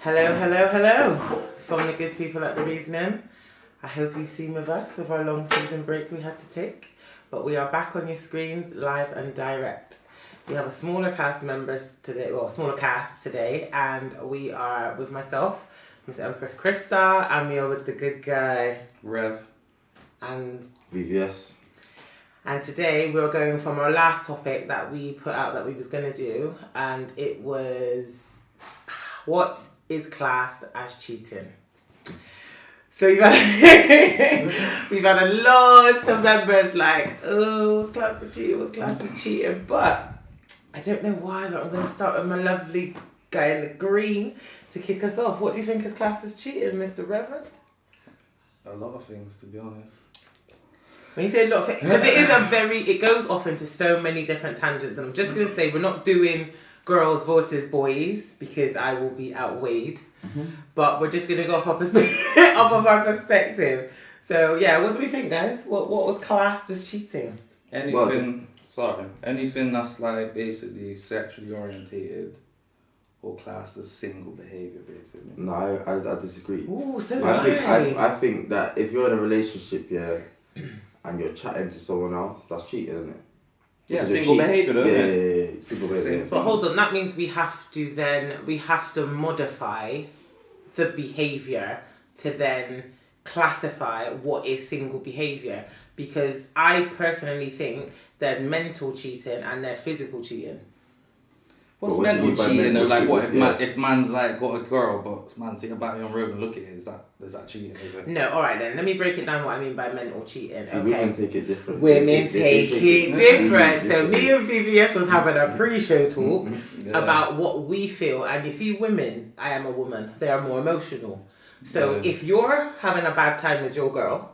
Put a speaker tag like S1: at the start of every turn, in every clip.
S1: Hello, hello, hello from the good people at The Reasoning. I hope you've seen with us with our long season break we had to take. But we are back on your screens, live and direct. We have a smaller cast today, and we are with myself, Miss Empress Krista, and we are with the good guy,
S2: Rev.
S1: And
S3: VVS.
S1: And today we're going from our last topic that we put out that we was going to do, and it was what is classed as cheating. So we've had a lot of members like, oh, what's classed as cheating, what's classed as cheating, but I don't know why, but I'm going to start with my lovely guy in the green to kick us off. What do you think is classed as cheating, Mr. Reverend?
S2: A lot of things, to be honest.
S1: When you say a lot of things, because it goes off into so many different tangents, and I'm just going to say we're not doing girls versus boys because I will be outweighed, but we're just going to go off of our perspective. So yeah, what do we think, guys? What was classed as cheating?
S2: Anything that's like basically sexually orientated or classed as single behaviour, basically.
S3: No, I disagree.
S1: Ooh, so
S3: I think that if you're in a relationship, and you're chatting to someone else, that's cheating, isn't it?
S2: Yeah, single behaviour, though.
S3: Yeah, single behaviour.
S1: But hold on, that means we have to modify the behaviour to then classify what is single behaviour, because I personally think there's mental cheating and there's physical cheating.
S2: What's
S3: What do you
S2: mental
S3: mean by
S2: cheating?
S3: mental
S2: Like, what
S3: cheating?
S2: if man's like got a girl, but man's thinking about me on road and look at it? Is that cheating? Is it?
S1: No, alright then. Let me break it down what I mean by mental cheating.
S3: See,
S1: Okay.
S3: women take it different.
S1: Women take it different. So
S3: different.
S1: me and VVS was having a pre-show talk
S2: Yeah.
S1: about what we feel. And you see women, I am a woman, they are more emotional. So if you're having a bad time with your girl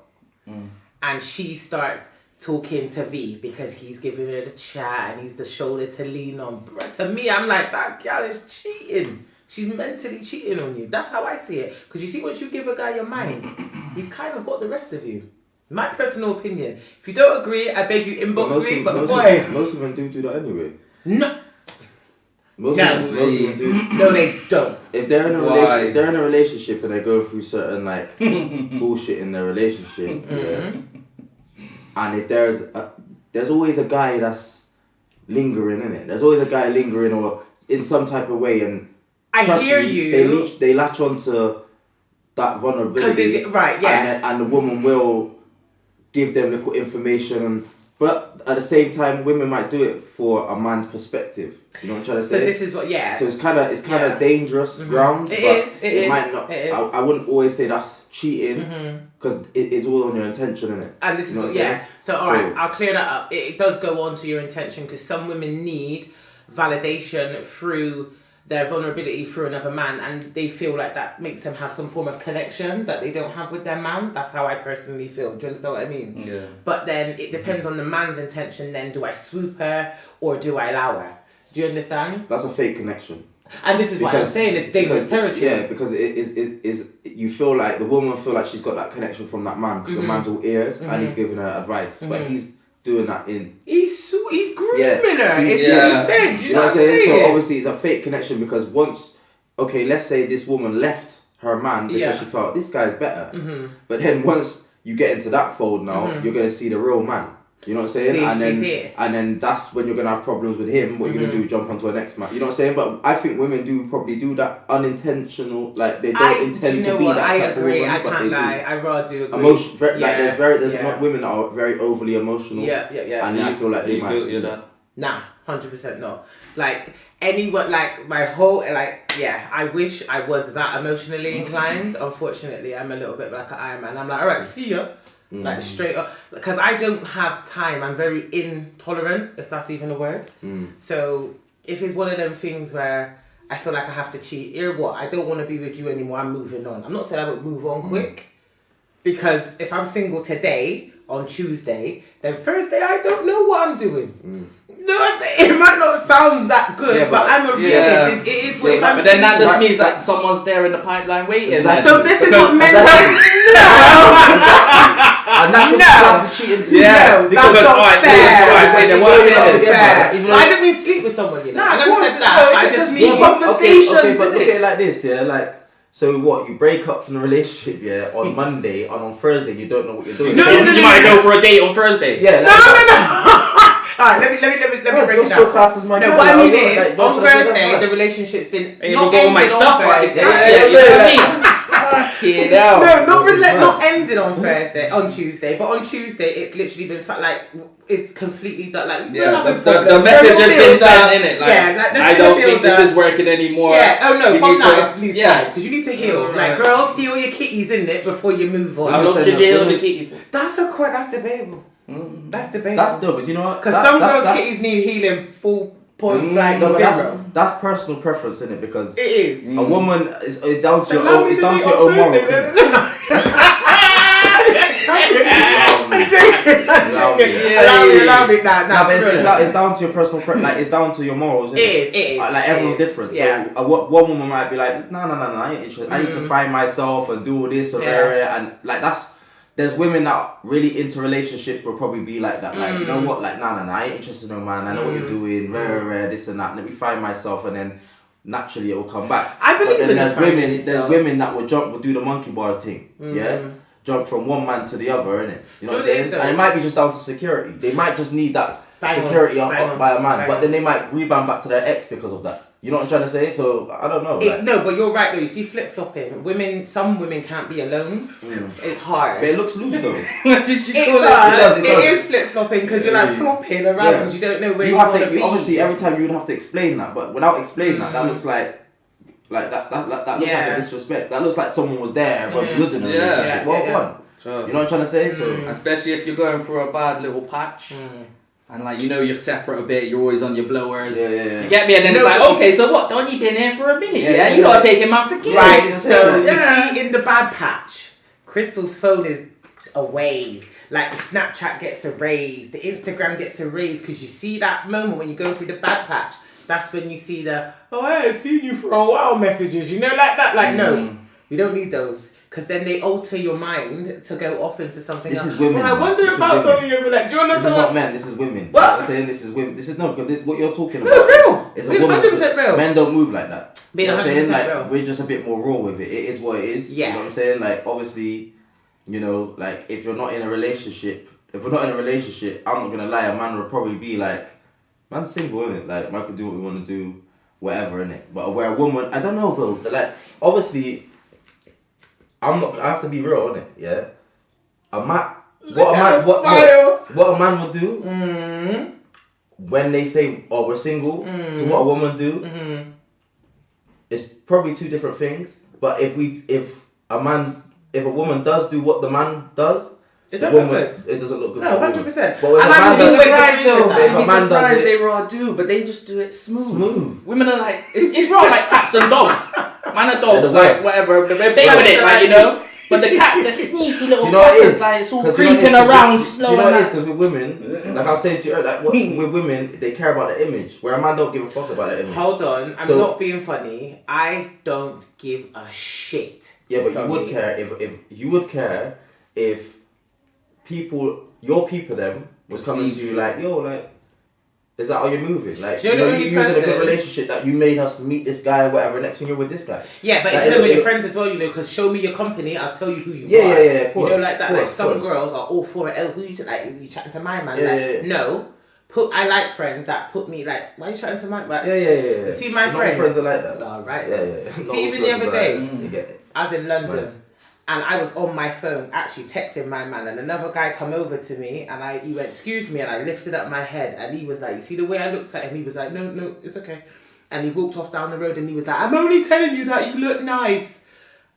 S1: and she starts talking to V because he's giving her the chat and he's the shoulder to lean on, bruh, to me, I'm like, that girl is cheating. She's mentally cheating on you. That's how I see it. Because you see, once you give a guy your mind, he's kind of got the rest of you. My personal opinion. If you don't agree, I beg you inbox me. But boy,
S3: most women do that anyway.
S1: no,
S3: Most women do.
S1: no, they don't.
S3: If they're in a relationship and they're going through certain like bullshit in their relationship, and if there's always a guy that's lingering in it. There's always a guy lingering or in some type of way, and
S1: I
S3: trust
S1: hear
S3: me,
S1: you.
S3: They latch onto that vulnerability,
S1: right? Yeah.
S3: and the woman will give them the information. But at the same time, women might do it for a man's perspective. You know what I'm trying to
S1: So
S3: say?
S1: this is what, yeah.
S3: So it's kind of dangerous ground.
S1: It
S3: might not.
S1: is.
S3: I wouldn't always say that's cheating because it's all on your intention, isn't it?
S1: And this is
S3: You know
S1: what,
S3: what I'm
S1: yeah.
S3: saying?
S1: So alright, I'll clear that up. It does go on to your intention because some women need validation through their vulnerability through another man, and they feel like that makes them have some form of connection that they don't have with their man. That's how I personally feel. Do you understand what I mean?
S2: Yeah.
S1: But then it depends on the man's intention. Then do I swoop her or do I allow her? Do you understand?
S3: That's a fake connection.
S1: And this is why I'm saying it's dangerous territory.
S3: Yeah, because it is. You feel like the woman feel like she's got that connection from that man because the man's all ears and he's giving her advice, but he's doing that in.
S1: He's grooming her.
S3: Yeah.
S1: It's
S2: Yeah.
S1: his bed.
S3: You know what I'm saying? So obviously it's a fake connection because once, okay, let's say this woman left her man because she felt this guy's better, but then once you get into that fold now, you're gonna see the real man. You know what I'm saying? And then that's when you're gonna have problems with him. What you're gonna do? Jump onto a next man. You know what I'm saying? But I think women do probably do that unintentional. Like they don't intend to be that
S1: I
S3: type
S1: agree.
S3: of woman.
S1: I can't lie. I rather do agree.
S3: There's women that are very overly emotional.
S1: Yeah.
S3: And I feel like they might.
S2: Guilty of that?
S1: Nah, 100% not. Like anyone, like my whole, like I wish I was that emotionally inclined. Unfortunately, I'm a little bit like an Iron Man. I'm like, all right, see ya. Like straight up, because I don't have time. I'm very intolerant, if that's even a word. So if it's one of them things where I feel like I have to cheat, I don't want to be with you anymore. I'm moving on. I'm not saying I would move on quick, because if I'm single today on Tuesday, then Thursday I don't know what I'm doing. No, it might not sound that good, but I'm a realist. It is what
S2: But then that just means that someone's there in the pipeline waiting.
S3: Exactly.
S1: So this is what men like. No.
S3: And that
S1: No.
S3: class is cheating too.
S2: Yeah,
S1: No,
S2: because
S1: that's not
S2: alright,
S1: fair.
S2: wait, then
S3: Even
S2: what
S3: though
S2: is
S3: you're not
S2: it?
S3: together, even though-
S1: I didn't mean sleep with someone, you know.
S2: Nah,
S1: I
S2: of
S1: never
S2: course,
S1: said that.
S2: no,
S1: I
S2: it's
S1: just
S2: just
S1: mean
S2: more conversations,
S3: Okay, but
S2: isn't
S3: look
S2: it?
S3: at it like this, yeah, like. So what? You break up from the relationship, yeah, on Monday, and on Thursday you don't know what you're doing.
S1: No,
S2: You
S1: no, no,
S2: might
S1: no.
S2: go for a date on Thursday.
S3: Yeah.
S1: No, no, no. Alright, let me break it down.
S3: Class as my
S1: No,
S3: girl,
S1: what I
S3: like,
S1: mean
S3: like,
S1: is,
S3: what
S1: on
S3: should I say, that's
S1: Thursday,
S3: right.
S1: the relationship's been
S2: Ain't
S1: not
S2: even got all my
S1: ended on
S2: stuff right.
S1: Thursday.
S2: Yeah, you know what I mean?
S3: Fucking hell.
S1: No, not ended on Thursday, on Tuesday, but on Tuesday it's literally been like it's completely done. Like
S2: Yeah, the message has been sent, innit? Like,
S1: yeah, like,
S2: I don't think this is working anymore.
S1: Yeah, oh no,
S2: We
S1: from
S2: need
S1: that
S2: to-
S1: it's
S2: yeah.
S1: because you need to heal.
S2: Right.
S1: Like girls, heal your kitties in it before you move on.
S2: How long should you hold the kitty for?
S1: That's debatable. That's debatable.
S3: That's dope, but you know what?
S1: Because some girls' kitties need healing full point blank
S3: No, but
S1: zero.
S3: that's personal preference, isn't it? Because
S1: It is.
S3: a woman is down to
S1: So
S3: your
S1: allow
S3: own,
S1: me
S3: it's
S1: to
S3: down
S1: date
S3: to your
S1: on
S3: own morals.
S1: Thursday. I'm joking. Allow me.
S3: Nah, but it's down to your personal like it's down to your morals. Isn't
S1: It is.
S3: Like everyone's different.
S1: Yeah.
S3: So one woman might be like, no, I ain't interested. I need to find myself and do all this or and like there's women that really into relationships will probably be like that. Like, you know what? Like, I ain't interested in no man. I know what you're doing. This and that. Let me find myself, and then naturally it will come back.
S1: I believe
S3: but then
S1: in
S3: there's women that will do the monkey bars thing. Yeah. Jump from one man to the other, innit? You know what I'm saying? And it might be just down to security. They might just need that security by a man, but then they might rebound back to their ex because of that. You know what I'm trying to say? So I don't know.
S1: No, but you're right though. You see, flip flopping. Some women can't be alone. It's hard.
S3: But it looks loose though.
S2: What did you
S1: It
S2: call
S1: does.
S3: It
S1: It
S3: does.
S1: is flip flopping because you're like flopping around because you don't know where you
S3: have
S1: want to
S3: to.
S1: be.
S3: Obviously, every time you would have to explain that, but without explaining that looks like that looks like a disrespect. That looks like someone was there but wasn't in a relationship. Well,
S2: Sure.
S3: you know what I'm trying to say? So
S2: especially if you're going through a bad little patch. And like you're separate a bit, you're always on your blowers.
S3: Yeah.
S2: You get me? And then it's like, okay, so what? Don't you been here for a minute? Yeah, you gotta take him out for kids.
S1: Right, so you see in the bad patch, Crystal's phone is away. Like the Snapchat gets erased, the Instagram gets erased because you see that moment when you go through the bad patch. That's when you see I haven't seen you for a while messages. You know, like that. Like no, we don't need those. Because then they alter your mind to go off into something else.
S3: This is women.
S1: Well, I wonder about going over like, do you
S3: This
S1: understand?
S3: is not men, this is women.
S1: What?
S3: I'm saying this is women. This is no, because what you're talking
S1: No,
S3: about.
S1: it's real.
S3: It's a
S1: It's
S3: woman.
S1: 100% real.
S3: Men don't move like that.
S1: Being
S3: You know what I'm saying?
S1: 100%
S3: Like
S1: real.
S3: we're just a bit more raw with it. It is what it is.
S1: Yeah.
S3: You know what I'm saying? Like obviously, you know, like if you're not in a relationship, I'm not gonna lie, a man would probably be like, man's single, innit? Like man can do what we want to do, whatever, innit? But where a woman, I don't know, bro. Like obviously. I have to be real, innit? Yeah. What a man would do when they say, "Oh, we're single," to what a woman do, it's probably two different things. But if a woman does do what the man does,
S1: it doesn't look good.
S3: It doesn't look good.
S1: No,
S3: for
S1: 100%.
S3: But if a man
S1: I'd be
S3: does
S1: surprised though.
S3: But if a man does it,
S2: they raw do, but they just do it smooth.
S3: Smooth.
S2: Women are like, it's raw like cats and dogs. Man and dogs,
S3: They're the
S2: like
S3: worst.
S2: whatever, they're big with it, like, you know. But the cats, they're sneaky little
S3: Do you know what it
S2: fuckers,
S3: is?
S2: like it's all
S3: 'Cause you know what it
S2: creeping
S3: is?
S2: around
S3: Do
S2: slow
S3: you know
S2: and
S3: what it is?
S2: that.
S3: Because with women, like I was saying to you earlier, like with women, they care about the image, where a man don't give a fuck about the image.
S1: Hold on, I'm
S3: So-
S1: not being funny. I don't give a shit.
S3: Yeah, but
S1: Sorry.
S3: you would care if you would care if your people them was coming to you like, yo, like, is that how you're moving? Like,
S1: Do you know the only
S3: you're in a good
S1: person-
S3: relationship that you made us meet this guy, whatever. Next thing you're with this guy.
S1: Yeah, but
S3: Like,
S1: it's with
S3: it-
S1: your friends as well, you know, because show me your company, I'll tell you who you
S3: Yeah,
S1: are.
S3: yeah, of course.
S1: You know, like that.
S3: Of
S1: Like
S3: course,
S1: some
S3: of course.
S1: girls are all for it. Oh, who you like? You chatting to my man?
S3: Yeah,
S1: like,
S3: yeah.
S1: no. I like friends that put me like. Why are you chatting to my man?
S3: Yeah.
S1: You see my
S3: Not all
S1: friends?
S3: friends are like that.
S1: Oh, right.
S3: Yeah.
S1: See,
S3: Not all
S1: even the
S3: friends
S1: other
S3: are
S1: day,
S3: like that. You get it.
S1: I was in London.
S3: Right.
S1: And I was on my phone actually texting my man, and another guy come over to me and he went, "Excuse me," and I lifted up my head and he was like, you see the way I looked at him, he was like, no, it's okay. And he walked off down the road and he was like, "I'm only telling you that you look nice."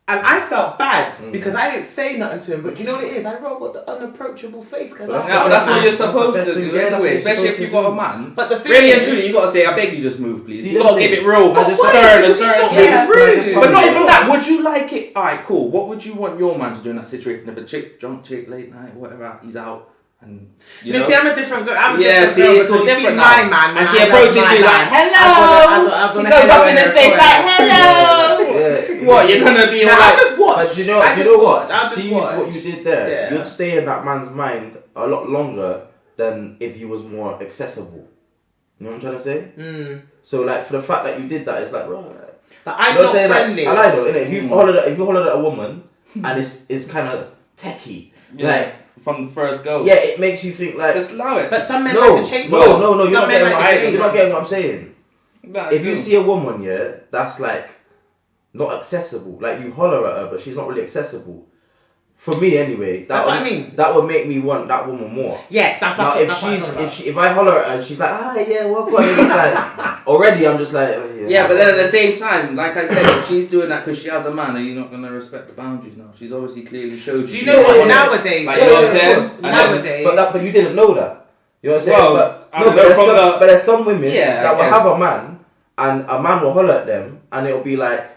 S1: And I felt bad because I didn't say nothing to him, but do you know what it is? I wrote what the unapproachable face. Cause
S3: But
S2: Yeah, but that's what you're supposed
S3: That's
S2: to
S3: the
S2: do
S3: best thing, yeah, that's
S2: anyway,
S3: what
S2: especially
S3: you're
S2: if you've
S3: supposed
S2: got a
S3: to
S2: man.
S1: But the thing
S2: Really and
S1: is-
S2: truly, you gotta say, I beg you, just move, please.
S3: See,
S2: You gotta
S3: that's
S2: give
S3: it.
S2: it real,
S3: But why?
S2: stern,
S1: Because it's not
S2: assertive.
S1: being rude.
S2: But not even that. Would you like it? All right, cool. What would you want your man to do in that situation? If a drunk chick, late night, whatever, he's out and you know.
S1: See, I'm a different girl. I'm a
S2: Yeah,
S1: different
S2: see,
S1: girl
S2: it's all
S1: because you
S2: different
S1: see
S2: now.
S1: my man,
S2: And
S1: when
S2: she
S1: I love
S2: approaches
S1: my
S2: you
S1: man,
S2: like,
S1: I'm
S2: hello.
S1: gonna
S2: She goes
S1: hello
S2: up in
S1: her
S2: his face
S1: corner.
S2: like, hello.
S3: Yeah.
S2: What, you're gonna be
S1: Nah,
S2: like...
S1: I'll just watch.
S3: But you know what?
S1: I'll just
S3: See
S1: watch.
S3: what you did there.
S1: Yeah.
S3: You'd stay in that man's mind a lot longer than if he was more accessible. You know what I'm trying to say? So like for the fact that you did that, it's like right.
S1: But I'm
S3: You know
S1: not
S3: what I'm saying?
S1: friendly.
S3: Like, I like though, innit? If you hollered at a woman and it's kind of techie, like
S2: from the first go.
S3: yeah, it makes you think like
S2: Just allow it.
S1: But some men
S3: no,
S1: like the chase.
S3: no, you're
S1: Some
S3: not
S1: men
S3: getting
S1: like the chase.
S3: you're not getting what I'm saying.
S2: Nah,
S3: If you see a woman, yeah, that's like not accessible, like you holler at her, but she's not really accessible. For me, anyway,
S1: That's what I mean.
S3: That would make me want that woman more.
S1: Yes, that's
S3: Now,
S1: what
S3: if
S1: I'm talking about.
S3: if I holler at her and she's like, ah, yeah, well, go on, it's like already I'm just like, oh,
S2: Yeah, but then at the same time, like I said, if she's doing that because she has a man, are you not going to respect the boundaries now? She's obviously clearly showed you.
S1: Do you know what? Nowadays,
S2: Like, you know what I'm saying?
S3: of course.
S1: Nowadays,
S3: But you didn't know that. You know what I'm saying?
S2: Well, I don't know,
S3: but there's some women
S2: Yeah,
S3: that
S2: I
S3: will
S2: guess.
S3: have a man and a man will holler at them and it'll be like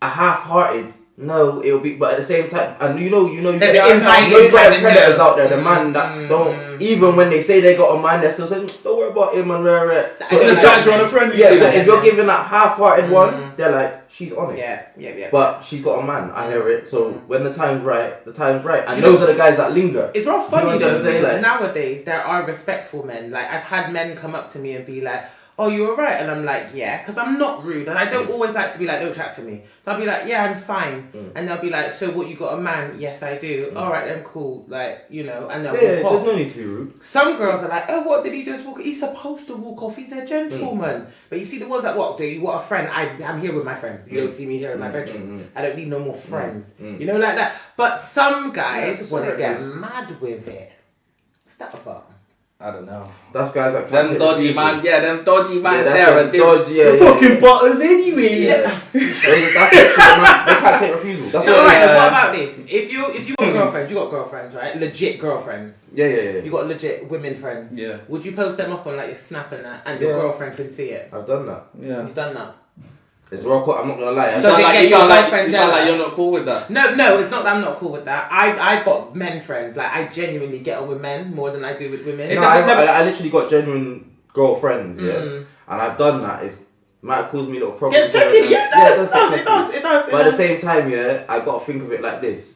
S3: a half-hearted. No, it'll be, but at the same time, and you know, you
S1: There's
S3: got
S1: inviting
S3: you got
S1: kind of
S3: predators
S1: no.
S3: out there, the man that don't, even when they say they got a man, they're still saying, don't worry about him and rare. So
S1: I
S3: if
S1: just
S3: you're-
S2: on a friendly
S3: yeah,
S2: thing.
S3: so if you're giving that half-hearted one, they're like, she's on it.
S1: yeah.
S3: But she's got a man, I hear it. So when the time's right, the time's right. And
S1: Do you
S3: those are the guys that linger.
S1: It's real
S3: You know
S1: funny
S3: what I'm
S1: though,
S3: trying to say?
S1: because
S3: Like-
S1: nowadays there are respectful men. Like I've had men come up to me and be like, "Oh, you alright?" And I'm like, "Yeah," because I'm not rude and I don't always like to be like, "Don't chat to me." So I'll be like, "Yeah, I'm fine," and they'll be like, "So what? You got a man?" "Yes, I do." "Alright, then cool." Like you know, and they'll
S3: Yeah,
S1: walk
S3: there's
S1: off.
S3: no need to be rude.
S1: Some girls are like, "Oh, what did he just walk? He's supposed to walk off. He's a gentleman." But you see the ones that what do you want a friend? I'm here with my friends. You don't see me here in my bedroom. I don't need no more friends. You know, like that. But some guys
S3: Yes,
S1: want to
S3: sir.
S1: get mad with it. What's that about?
S2: I don't know.
S3: That's guys that can't
S2: Them
S3: take
S2: dodgy
S3: refusal.
S2: man, yeah, them dodgy man
S3: that's
S2: there.
S3: them
S2: And they-
S3: dodgy, yeah,
S2: They're
S3: yeah,
S2: fucking
S3: yeah.
S2: butters anyway.
S3: Yeah. That's it, man. They can't take refusal. That's
S1: So,
S3: what.
S1: alright,
S3: Yeah.
S1: what about this? If you got girlfriends, you got girlfriends, right? Legit girlfriends.
S3: Yeah.
S1: You got legit women friends.
S2: Yeah.
S1: Would you post them up on like your Snap and that, and your
S3: Yeah.
S1: girlfriend can see it?
S3: I've done that.
S2: Yeah.
S1: You've done that.
S3: It's raw. I'm not gonna lie.
S1: Does it get
S2: you
S1: your
S2: sound like
S1: girlfriend
S2: you sound like
S1: jealous?
S2: you're not cool with that.
S1: No, it's not that I'm not cool with that. I've got men friends. Like I genuinely get on with men more than I do with women.
S3: No, I literally got genuine girlfriends, yeah, and I've done that. It might have caused me a little problem.
S1: Yeah, take it. Yeah, it does.
S3: But at the same time, yeah, I got to think of it like this: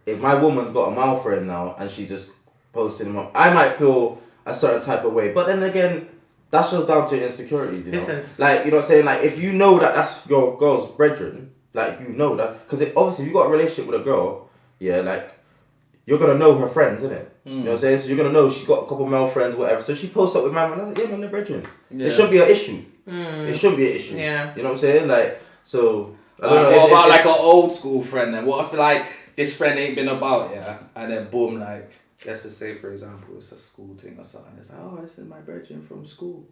S3: if my woman's got a male friend now and she's just posting them up, I might feel a certain type of way. But then again, that's just down to your insecurities, you know.
S1: Listen.
S3: Like, you know what I'm saying? Like, if you know that that's your girl's brethren, like, you know that, because obviously, if you got a relationship with a girl, yeah, like, you're gonna know her friends, innit? You know what I'm saying? So you're gonna know she got a couple male friends, whatever. So she posts up with man, yeah, man, they're brethren.
S2: Yeah.
S3: It shouldn't be an issue. It shouldn't be an issue.
S1: Yeah.
S3: You know what I'm saying? Like, so I don't know.
S2: What
S3: if-
S2: about
S3: if-
S2: like an old school friend then? What if like this friend ain't been about, yeah, and then boom, like let's just say for example it's a school thing or something. It's like, oh, this is my brethren from school.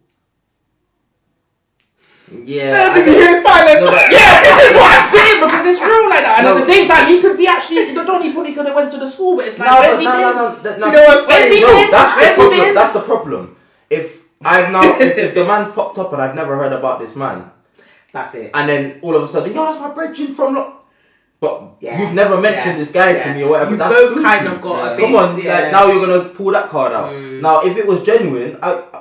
S3: Yeah.
S1: silence.
S3: No, but-
S2: Yeah, this is what I'm saying because it's real like that. And
S3: No.
S2: at the same time, he could be actually. He probably could have went to the school, but it's like,
S3: No,
S2: where's
S3: but
S2: he
S3: no,
S2: been?
S3: no, no, no.
S1: You know what?
S2: Where's he
S3: No,
S2: been?
S3: that's
S2: Where's
S3: the
S2: he
S3: problem.
S2: been?
S3: That's the problem. If I've now, if the man's popped up and I've never heard about this man,
S1: That's it.
S3: and then all of a sudden, yo, that's my brethren from. But
S1: Yeah.
S3: you've never mentioned
S1: Yeah.
S3: this guy
S1: Yeah.
S3: to me or whatever.
S1: You
S3: That's
S1: both
S3: goofy.
S1: kind of got a bit.
S3: Come on,
S1: yeah.
S3: like now you're gonna pull that card out. Now, if it was genuine,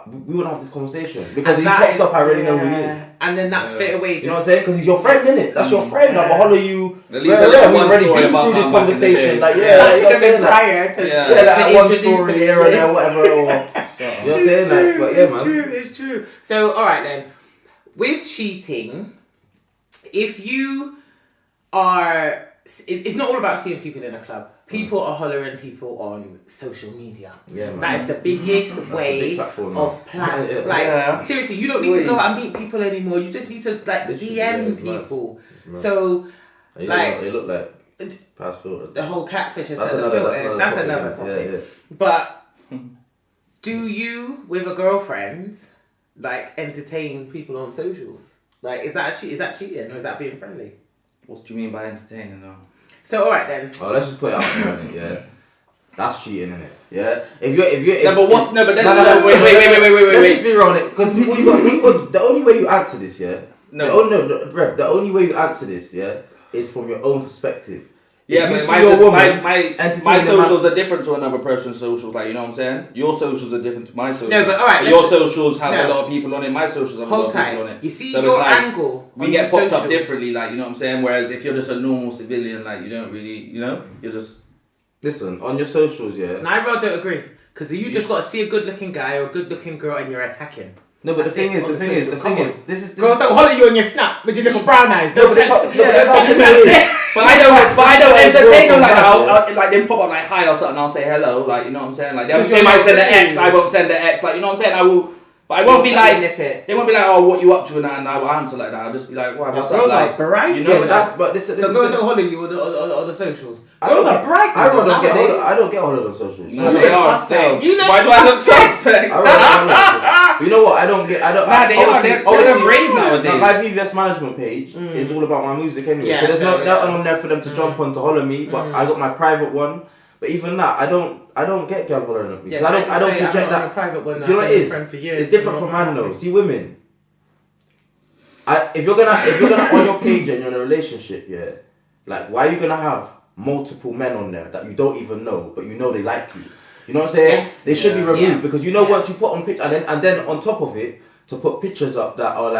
S3: we wouldn't have this conversation because
S1: And
S3: he
S1: that
S3: pops
S1: is-
S3: up. I already know who he
S1: yeah.
S3: is.
S1: And then that straight away,
S3: You know what I'm saying? Because he's your friend, innit? That's your friend. I'm
S1: Yeah.
S3: gonna holler you.
S2: At least a little
S3: we've
S2: one
S3: already
S2: story
S3: been
S2: about
S3: through this
S2: how back in the
S3: conversation.
S2: day.
S3: Like,
S2: Yeah.
S3: yeah,
S1: that
S3: like,
S1: should
S3: you know
S1: have
S3: what I'm
S1: been
S3: saying? Like,
S1: prior to.
S2: Yeah.
S3: yeah, like
S1: to
S3: that one
S1: introduce
S3: story
S1: the-
S3: here and there, whatever. Or, you know what I'm saying? Like, but yeah,
S1: it's
S3: man.
S1: true. It's true. So, all right then. With cheating, if you are, it's not all about seeing people in a club. People are hollering people on social media.
S3: Yeah, man.
S1: That is the biggest
S3: That's
S1: way
S3: a big platform, man.
S1: of plans.
S3: Yeah.
S1: Like
S2: Yeah.
S1: seriously, you don't need to go out and meet people anymore. You just need to like
S3: Literally,
S1: DM
S3: yeah, it's mad.
S1: people.
S3: It's mad.
S1: So
S3: They
S1: like-
S3: look like past filters.
S1: the whole catfish is
S3: That's
S1: the
S3: another.
S1: filter. That's another topic.
S3: Yeah.
S1: But do you, with a girlfriend, like entertain people on socials? Like, is that cheating or is that being friendly?
S2: What do you mean by entertaining though?
S1: So, all right then.
S3: Oh, let's just put it out there, innit? Yeah. That's cheating, innit? Yeah. If you're.
S2: No, but what's no? But
S3: No,
S2: that's
S3: wait. Let's
S2: wait.
S3: just be real on it, because the only way you answer this, yeah.
S2: No.
S3: The only way you answer this, yeah, is from your own perspective.
S2: Yeah,
S3: If you
S2: but
S3: see your woman
S2: my
S3: entertaining
S2: socials are different to another person's socials. Like, you know what I'm saying? Your socials are different to my socials.
S1: No, but all right.
S2: Your socials have a lot of people on it. My socials have a lot
S1: Hold
S2: of people on
S1: tight.
S2: it.
S1: You see
S2: So
S1: your
S2: it's like,
S1: angle.
S2: we
S1: on
S2: get
S1: the
S2: popped up
S1: social.
S2: differently, like, you know what I'm saying? Whereas if you're just a normal civilian, like, you don't really, you know, you're just...
S3: Listen, on your socials, yeah.
S1: No, I really don't agree. Because you just got to see a good-looking guy or a good-looking girl and you're attacking.
S3: No, but
S1: That's
S3: the thing
S1: it,
S3: is,
S1: on
S3: the
S1: the
S3: thing is,
S1: social.
S3: the
S1: Come
S3: thing
S1: on.
S3: is, this is.
S1: Girls don't holler you on your snap with your little brown eyes.
S3: No, but that's not. No, but that's not what it is.
S2: But I don't entertain them like that.
S3: I'll-
S2: I'll, like, they pop up like hi or something, I'll say hello, like, you know what I'm saying? Like,
S1: Because
S2: they
S1: you're
S2: might
S1: not
S2: send the
S1: friendly.
S2: X, I won't send the X, like, you know what I'm saying? I will, but I won't be like, they won't be like, oh, what you up to and that, and I will answer like that. I'll just be like, wow, what's up?
S1: Girls
S2: Like,
S1: are bright.
S2: you
S3: Yeah,
S2: know,
S3: but that's but this.
S1: So girls don't holler you on the socials. Girls are bright.
S3: I don't get.
S1: nowadays.
S3: I don't get hollered on socials.
S2: no, they are still.
S1: You look
S2: Why do I look suspect?
S3: You know what? I don't get. I don't.
S2: Nah, they are.
S3: obviously-
S2: They're
S3: obviously,
S2: brave nowadays.
S3: My VVS management page is all about my music anyway.
S1: Yeah,
S3: so there's
S1: so,
S3: nothing on there for them to jump on to holler me. But I got my private one. But even that, I don't get girl hollering at me. 'Cause I don't project that.
S1: Private one.
S3: Do you know what it is?
S1: For years,
S3: It's different from man though. See, women. If you're gonna on your page and you're in a relationship, yeah, like why are you gonna have multiple men on there that you don't even know, but you know they like you? You know what I'm saying?
S1: Yeah.
S3: They should be removed
S1: Yeah.
S3: because you know
S1: Yeah.
S3: once you put on picture and then on top of it to put pictures up that are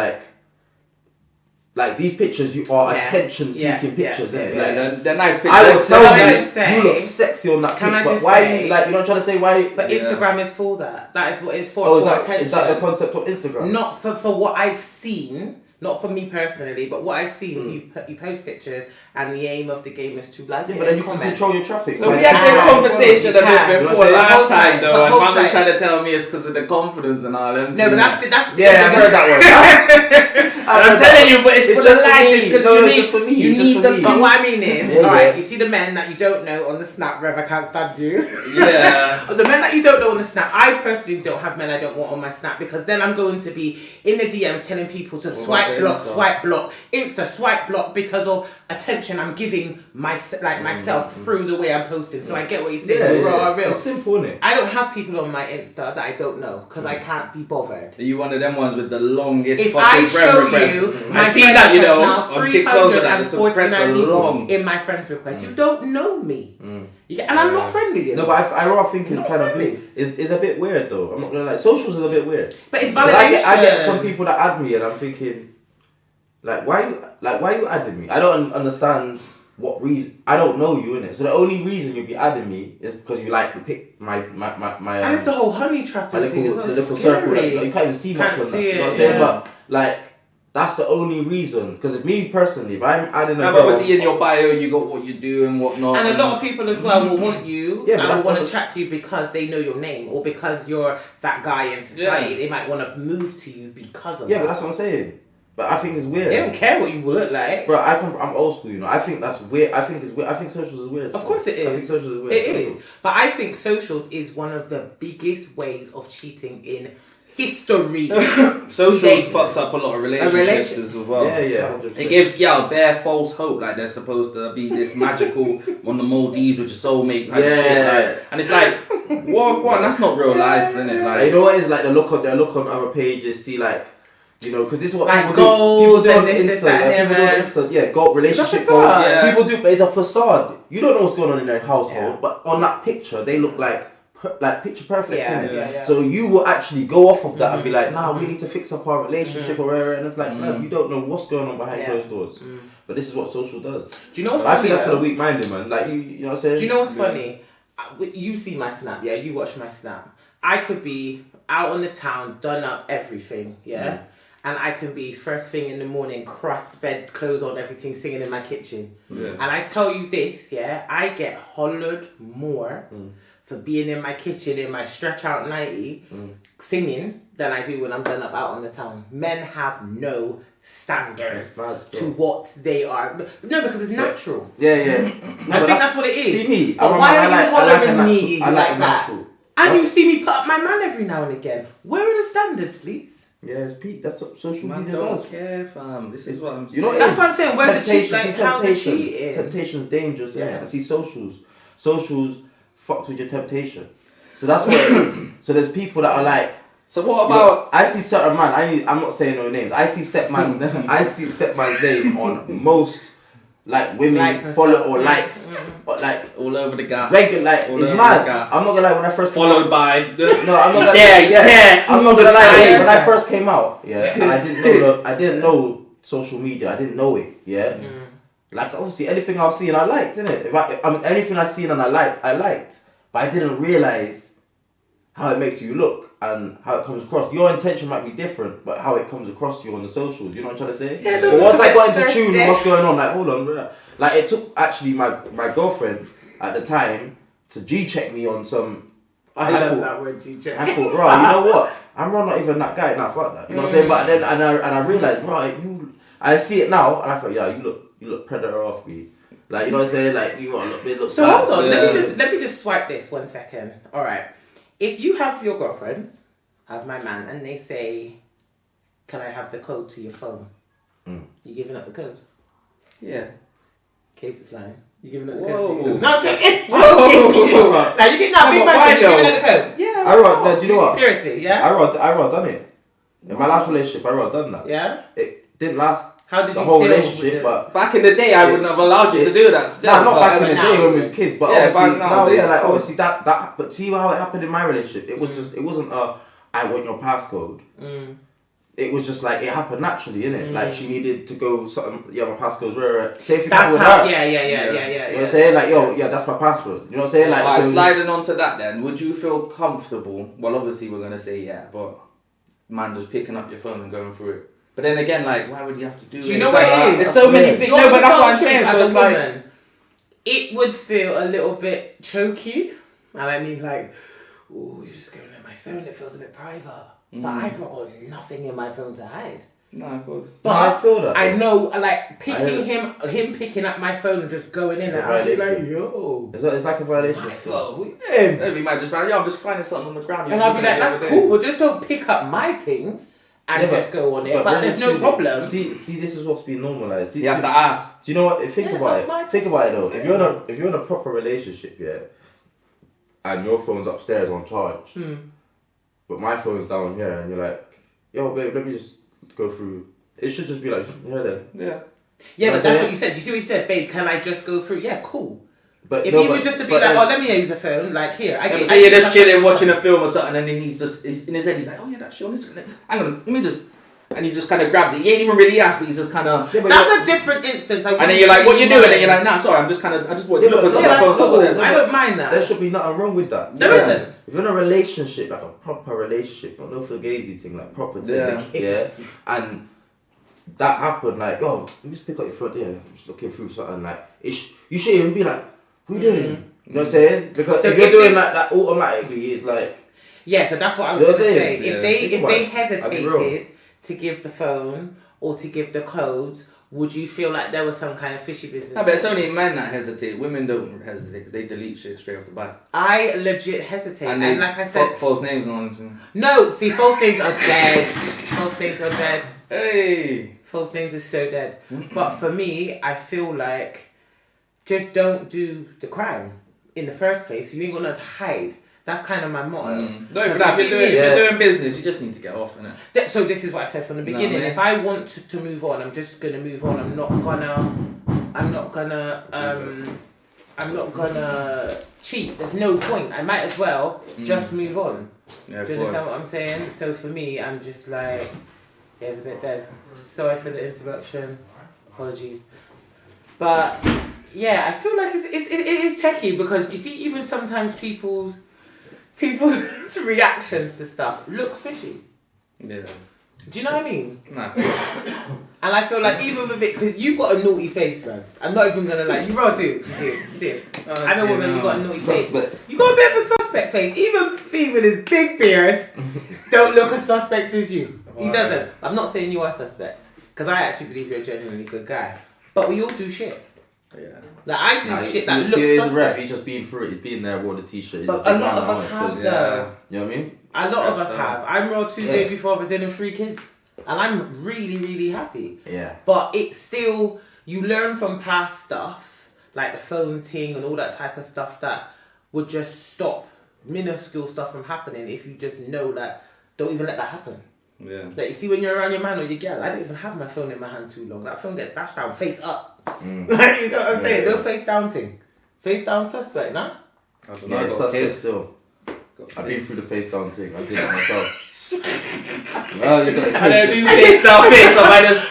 S3: like these pictures you are
S1: Yeah.
S3: attention seeking
S1: Yeah.
S3: pictures,
S1: Yeah.
S3: innit?
S1: Yeah.
S3: Like,
S2: They're nice pictures.
S3: I would
S1: Can
S3: tell
S1: I
S3: you,
S1: just say-
S3: you look sexy on that
S1: Can
S3: pic,
S1: I
S3: but
S1: just
S3: why
S1: say-
S3: you like you know what I'm trying to say? Why?
S1: But
S2: Yeah.
S1: Instagram is for that. That is what it's for.
S3: Oh, is
S1: for
S3: that
S1: attention.
S3: is that the concept of Instagram?
S1: Not for what I've seen, not for me personally, but what I've seen. You post pictures, and the aim of the game is to like
S3: Yeah,
S1: it
S3: but then
S1: and
S3: you can
S1: comment.
S3: control your traffic.
S2: So
S3: Like,
S2: we had this
S1: Yeah.
S2: conversation a
S1: You can.
S2: bit
S3: You know
S2: before
S3: what I'm saying?
S2: last
S1: Hold
S2: time
S1: tight,
S2: though,
S1: but
S2: and
S1: hold
S2: man was
S1: tight.
S2: trying to tell me it's because of the confidence and all them.
S1: No, but that's
S3: Yeah, I heard that one.
S2: I'm telling you, but it's for the
S3: just
S2: lights.
S3: me.
S2: It's because
S3: No,
S2: you
S3: it's
S2: need,
S3: just for me.
S2: you
S3: It's just
S2: need
S3: for
S2: the.
S3: me.
S1: But what I mean is,
S3: Yeah,
S1: alright,
S3: yeah.
S1: you see the men that you don't know on the snap, Rev, I can't stand you.
S2: Yeah.
S1: The men that you don't know on the snap, I personally don't have men I don't want on my snap because then I'm going to be in the DMs telling people to
S2: What
S1: swipe
S2: about
S1: block,
S2: Insta?
S1: swipe block, Insta swipe block because of attention I'm giving myself through the way I'm posting. So I get what you're saying.
S3: Yeah,
S1: Raw, real.
S3: it's simple, innit?
S1: I don't have people on my Insta that I don't know because I can't be bothered.
S2: Are you one of them ones with the longest
S1: If
S2: fucking
S1: I
S2: friend
S1: show
S2: request?
S1: you my
S2: I've seen
S1: friend
S2: that, you
S1: request
S2: know,
S1: now,
S2: on TikToks and that, it's a press
S1: 349 people
S2: long.
S1: in my friends request, you don't know me. You get, and I'm not friendly. You know?
S3: No, but I rather think it's
S1: Not
S3: kind of
S1: friendly.
S3: weird. It's a bit weird though. I'm not gonna lie. Socials is a bit weird.
S1: But it's
S3: 'Cause
S1: validation.
S3: I get some people that add me and I'm thinking, why you adding me? I don't understand what reason. I don't know you, innit? So the only reason you'd be adding me is because you like the pic, my
S1: And it's the whole honey trap
S3: my
S1: thing.
S3: little,
S1: It's
S3: the
S1: not
S3: little circle.
S1: scary.
S3: Like, you can't even see much
S1: Can't
S3: on that.
S1: see
S3: You know what I'm
S1: it,
S3: saying?
S1: yeah.
S3: But like, that's the only reason. Because me personally, if I'm adding a
S2: No,
S3: girl,
S2: but obviously in your bio you got what you do and whatnot.
S1: And a lot of people as well will want you
S3: Yeah, but
S1: and will
S3: that's
S1: want to
S3: what-
S1: chat to you because they know your name or because you're that guy in society.
S2: Yeah.
S1: They might want to move to you because of
S3: yeah,
S1: that.
S3: but that's what I'm saying. But I think it's weird.
S1: They don't care what you look like.
S3: Bro, I'm old school, you know. I think that's weird. I think it's weird. I think socials is weird.
S1: Of course it is.
S3: I think socials is weird.
S1: It is. But I think socials is one of the biggest ways of cheating in history.
S2: Socials
S1: Today.
S2: fucks up a lot of relationships as well.
S3: Yeah, 100%.
S2: It gives y'all bare false hope, like they're supposed to be this magical on the Maldives with your soulmate type
S3: Yeah.
S2: shit. Like, and it's like, what? That's not real life, isn't it?
S3: Like,
S2: Like,
S3: you know what it is like the look on other pages, see like, you know, because this is what
S1: Like
S3: people do. People
S1: goals
S3: do on
S1: and this,
S3: Insta.
S1: that,
S3: Yeah, people do on
S1: and
S3: Insta. Yeah, goal, relationship
S1: It's a
S3: goals.
S1: facade.
S2: Yeah.
S3: People do, but it's a facade. You don't know what's going on in their household,
S1: Yeah.
S3: but on that picture, they look like picture perfect.
S1: Yeah,
S3: innit?
S1: yeah, yeah.
S3: So you will actually go off of that and be like, nah, we need to fix up our relationship or whatever. And it's like, no, you don't know what's going on behind
S1: Yeah.
S3: closed doors. But this is what social does.
S1: Do you know what's
S3: I
S1: funny?
S3: think that's for
S1: though?
S3: the weak-minded, man. Like you know what I'm saying?
S1: Do you know what's funny? You see my snap, yeah? You watch my snap. I could be out on the town, done up everything, yeah? And I can be first thing in the morning, crust, bed, clothes on, everything, singing in my kitchen.
S2: Yeah.
S1: And I tell you this, yeah? I get hollered more for being in my kitchen in my stretch out 90, singing, than I do when I'm done up out on the town. Men have no standards
S3: It's mad
S1: to
S3: still.
S1: what they are. No, because it's natural.
S3: Yeah, yeah.
S1: I think that's what it is.
S3: See me.
S1: But
S3: I'm a
S1: why
S3: man,
S1: are you
S3: I like
S1: hollering
S3: a natural-
S1: me
S3: I like
S1: like
S3: a
S1: that?
S3: natural.
S1: And you see me put up my man every now and again. Where are the standards, please?
S3: Yeah, it's peak. That's what social
S2: man,
S3: media
S2: don't
S3: does.
S2: care, fam. This is what I'm saying.
S3: You know what
S1: That's
S3: it is?
S1: what I'm saying. Where's the cheat? Like,
S3: see,
S1: how's the
S3: temptation.
S1: cheating?
S3: Temptation's dangerous,
S1: Yeah.
S3: yeah. I see socials fucked with your temptation. So that's what it is. So there's people that are like,
S2: So what
S3: you know,
S2: about?
S3: I see certain man. I'm not saying no names. I see set man's name on most like women
S1: Likes and
S3: follow
S1: stuff.
S3: or likes, but like
S2: all over the gap.
S3: regular, like
S2: All
S3: it's
S2: over
S3: mad.
S2: the gap.
S3: I'm not gonna lie, when I first came
S2: Followed
S3: out,
S2: by
S3: no, I'm not gonna
S2: he's there.
S3: I'm not gonna lie,
S2: time.
S3: when I first came out, yeah, and I didn't know social media, I didn't know it, yeah. Like obviously anything I was seeing I liked, innit? Anything I seen and I liked, but I didn't realize how it makes you look and how it comes across. Your intention might be different, but how it comes across to you on the socials, you know what I'm trying to say?
S1: Yeah,
S3: But once I got into
S1: thirsty.
S3: tune and what's going on, like hold on, bruh. Like it took actually my girlfriend at the time to G-check me on some.
S1: I love that word, G-check.
S3: I thought, right, you know what? I'm not even that guy. Nah, fuck that. You know what I'm saying? But then and I realized, right, I see it now, and I thought, yeah, you look predator off me. Like you know what I'm saying? Like you want to look.
S1: So
S3: bad.
S1: hold on,
S2: Yeah.
S1: let me just swipe this 1 second. All right, if you have your girlfriends, have my man, and they say, "Can I have the code to your phone?" You giving up the code?
S2: yeah.
S1: Case is lying. You giving up the
S2: Whoa.
S1: code? No, I'm joking.
S2: Whoa.
S1: Now you get now big
S2: but
S1: man.
S2: why
S1: You giving
S2: though?
S1: up the code? Yeah.
S3: I wrote. No, do you know what?
S1: Seriously, yeah.
S3: I wrote done it. In my last relationship, I wrote done that.
S1: Yeah.
S3: It didn't last
S1: How did
S3: the
S1: you
S3: whole
S1: feel
S3: relationship,
S1: with it?
S3: but.
S2: Back in the day, I wouldn't have allowed you to do that. Still,
S3: Nah, not
S2: but-
S3: back in the
S1: now-
S3: day when we was kids, but
S2: Yeah,
S3: obviously
S2: back
S3: now,
S2: nowadays,
S3: yeah, like
S2: of course.
S3: obviously that. But see how it happened in my relationship. It was just, it wasn't I want your passcode. It was just like it happened naturally, innit? Like she needed to go something. Yeah, my passcode's rare. Say if you
S1: That's
S3: with
S1: how.
S3: her.
S1: Yeah.
S3: You know what I'm saying? Like yo, yeah, that's my password. You know what I'm saying? Like
S2: Alright,
S3: so
S2: sliding onto that then, would you feel comfortable? Well, obviously we're gonna say yeah, but man just picking up your phone and going through it. But then again, like, why would you have to do it?
S1: Do you know
S2: It's
S1: what
S2: like,
S1: it is?
S2: There's so many things. No, but that's what I'm saying.
S1: As
S2: So
S1: a
S2: it's like,
S1: woman, it would feel a little bit choky, and I mean like, oh, you're just going at my phone. It feels a bit private, but I've got nothing in my phone to hide.
S2: no, of course.
S1: But
S3: No, I feel that,
S1: I
S3: though.
S1: know, like picking him picking up my phone and just going in,
S3: It's a
S1: and I'll be like,
S3: violation.
S1: yo,
S3: it's like a violation.
S1: my phone. What you doing?
S2: Maybe you might just be like, yeah, I'm just finding something on the ground.
S1: And I'll be like, that's cool, but just don't pick up my things and
S3: Yeah,
S1: just go on it. But
S3: when
S1: there's
S3: you
S1: no
S3: see-
S1: problem.
S3: See, this is what's been normalized. See,
S2: You have to ask.
S3: Do you know what? Think
S1: Yes,
S3: about
S1: that's my
S3: it. Think about it though. If you're in a proper relationship, yeah, and your phone's upstairs on charge, but my phone's down here, and you're like, yo, babe, let me just go through. It should just be like, yeah, then.
S2: Yeah.
S1: Yeah, but
S3: I'm
S1: that's
S3: saying?
S1: what you said. You see what you said, babe? Can I just go through? Yeah, cool.
S3: But
S1: If
S3: no,
S1: he
S3: but-
S1: was just to be
S3: but
S1: like,
S3: then-
S1: oh, let me use the phone, like here, I
S2: Yeah,
S1: get.
S2: but say you're just chilling, watching a film or something, and then he's just in his head. He's like, "Oh yeah, that's shit on this. Hang on, let me just." And he's just kind of grabbed it. He ain't even really asked, but he's just kind of.
S3: Yeah, but
S1: That's a different instance.
S2: And then you're like, "What you doing?" And you're like, "Nah, sorry, I'm just kind of. I just want to
S3: Yeah,
S2: look for
S3: but-
S2: something."
S1: yeah, that's
S2: on my phone."
S1: cool. I don't mind that.
S3: There should be nothing wrong with that.
S1: There
S3: Yeah.
S1: isn't.
S3: If you're in a relationship, like a proper relationship, not no fugazi thing, like proper thing,
S2: Yeah.
S3: yeah, and that happened, like, yo, let me just pick up your phone, yeah, I'm just looking through something, like, you should even be like, what you doing? You know what I'm saying? Because
S1: So
S3: if you're
S1: if
S3: doing
S1: they-
S3: like that automatically, it's like,
S1: Yeah, so that's what I was
S3: You know
S1: going to
S3: what I'm
S1: say.
S3: saying?
S1: If
S2: Yeah.
S1: they
S3: Think
S1: if
S3: about
S1: they
S3: it. I'll be real.
S1: hesitated to give the phone or to give the codes, would you feel like there was some kind of fishy business?
S2: No, but it's only men that hesitate. Women don't hesitate because they delete shit straight off the bat.
S1: I legit hesitate, and,
S2: they
S1: like I said,
S2: false names on.
S1: no. See, false names are dead. False names are dead.
S2: Hey.
S1: False names are so dead. But for me, I feel like just don't do the crime in the first place. You ain't got nothing to hide. That's kind of my motto.
S2: Don't even know. If you're doing business, you just need to get off, innit?
S1: So this is what I said from the beginning.
S2: man.
S1: If I want to move on, I'm just gonna move on. I'm not gonna cheat. There's no point. I might as well just move on.
S2: Yeah,
S1: Do you understand what I'm saying? So for me, I'm just like, yeah, it's a bit dead. Sorry for the interruption. Apologies. But yeah, I feel like it is techie because you see, even sometimes people's reactions to stuff looks fishy.
S2: Yeah.
S1: Do you know what I mean?
S2: Nah.
S1: And I feel like even with it, because you've got a naughty face, man. I'm not even gonna lie. You really do. You do. I'm a woman, you got a naughty face. You got a bit of a suspect face. Even Fee with his big beard don't look as suspect as you. He
S2: Why?
S1: doesn't. I'm not saying you are suspect. Because I actually believe you're a genuinely good guy. But we all do shit.
S2: Yeah.
S1: Like, I do
S3: nah,
S1: shit
S3: see,
S1: that
S3: see,
S1: looks
S3: he's
S1: suspect.
S3: rep, he's just been through it, he's been there, wore the t-shirt. he's
S1: But
S3: big
S1: a lot
S3: man
S1: of
S3: now,
S1: us
S3: it
S1: have
S3: says-
S1: though.
S3: You know what I mean?
S1: A lot of us
S3: Yeah.
S1: have. I'm raw 2
S3: Yeah.
S1: baby fathers in and 3 kids. And I'm really, really happy.
S3: Yeah.
S1: But it's still, you learn from past stuff, like the phone thing and all that type of stuff that would just stop minuscule stuff from happening if you just know that, don't even let that happen.
S2: Yeah.
S1: Like you see when you're around your man or your girl, I don't even have my phone in my hand too long. That phone gets dashed down, face up. Like, you know what I'm saying? No face down thing. Face down suspect, nah?
S2: I don't know.
S3: Yeah,
S2: I
S3: it's
S2: got
S3: suspect
S2: kids.
S3: still.
S2: Got
S3: I've been
S2: kids.
S3: through the face down thing. I did it myself. Oh, you got
S2: I don't do face down face up. I just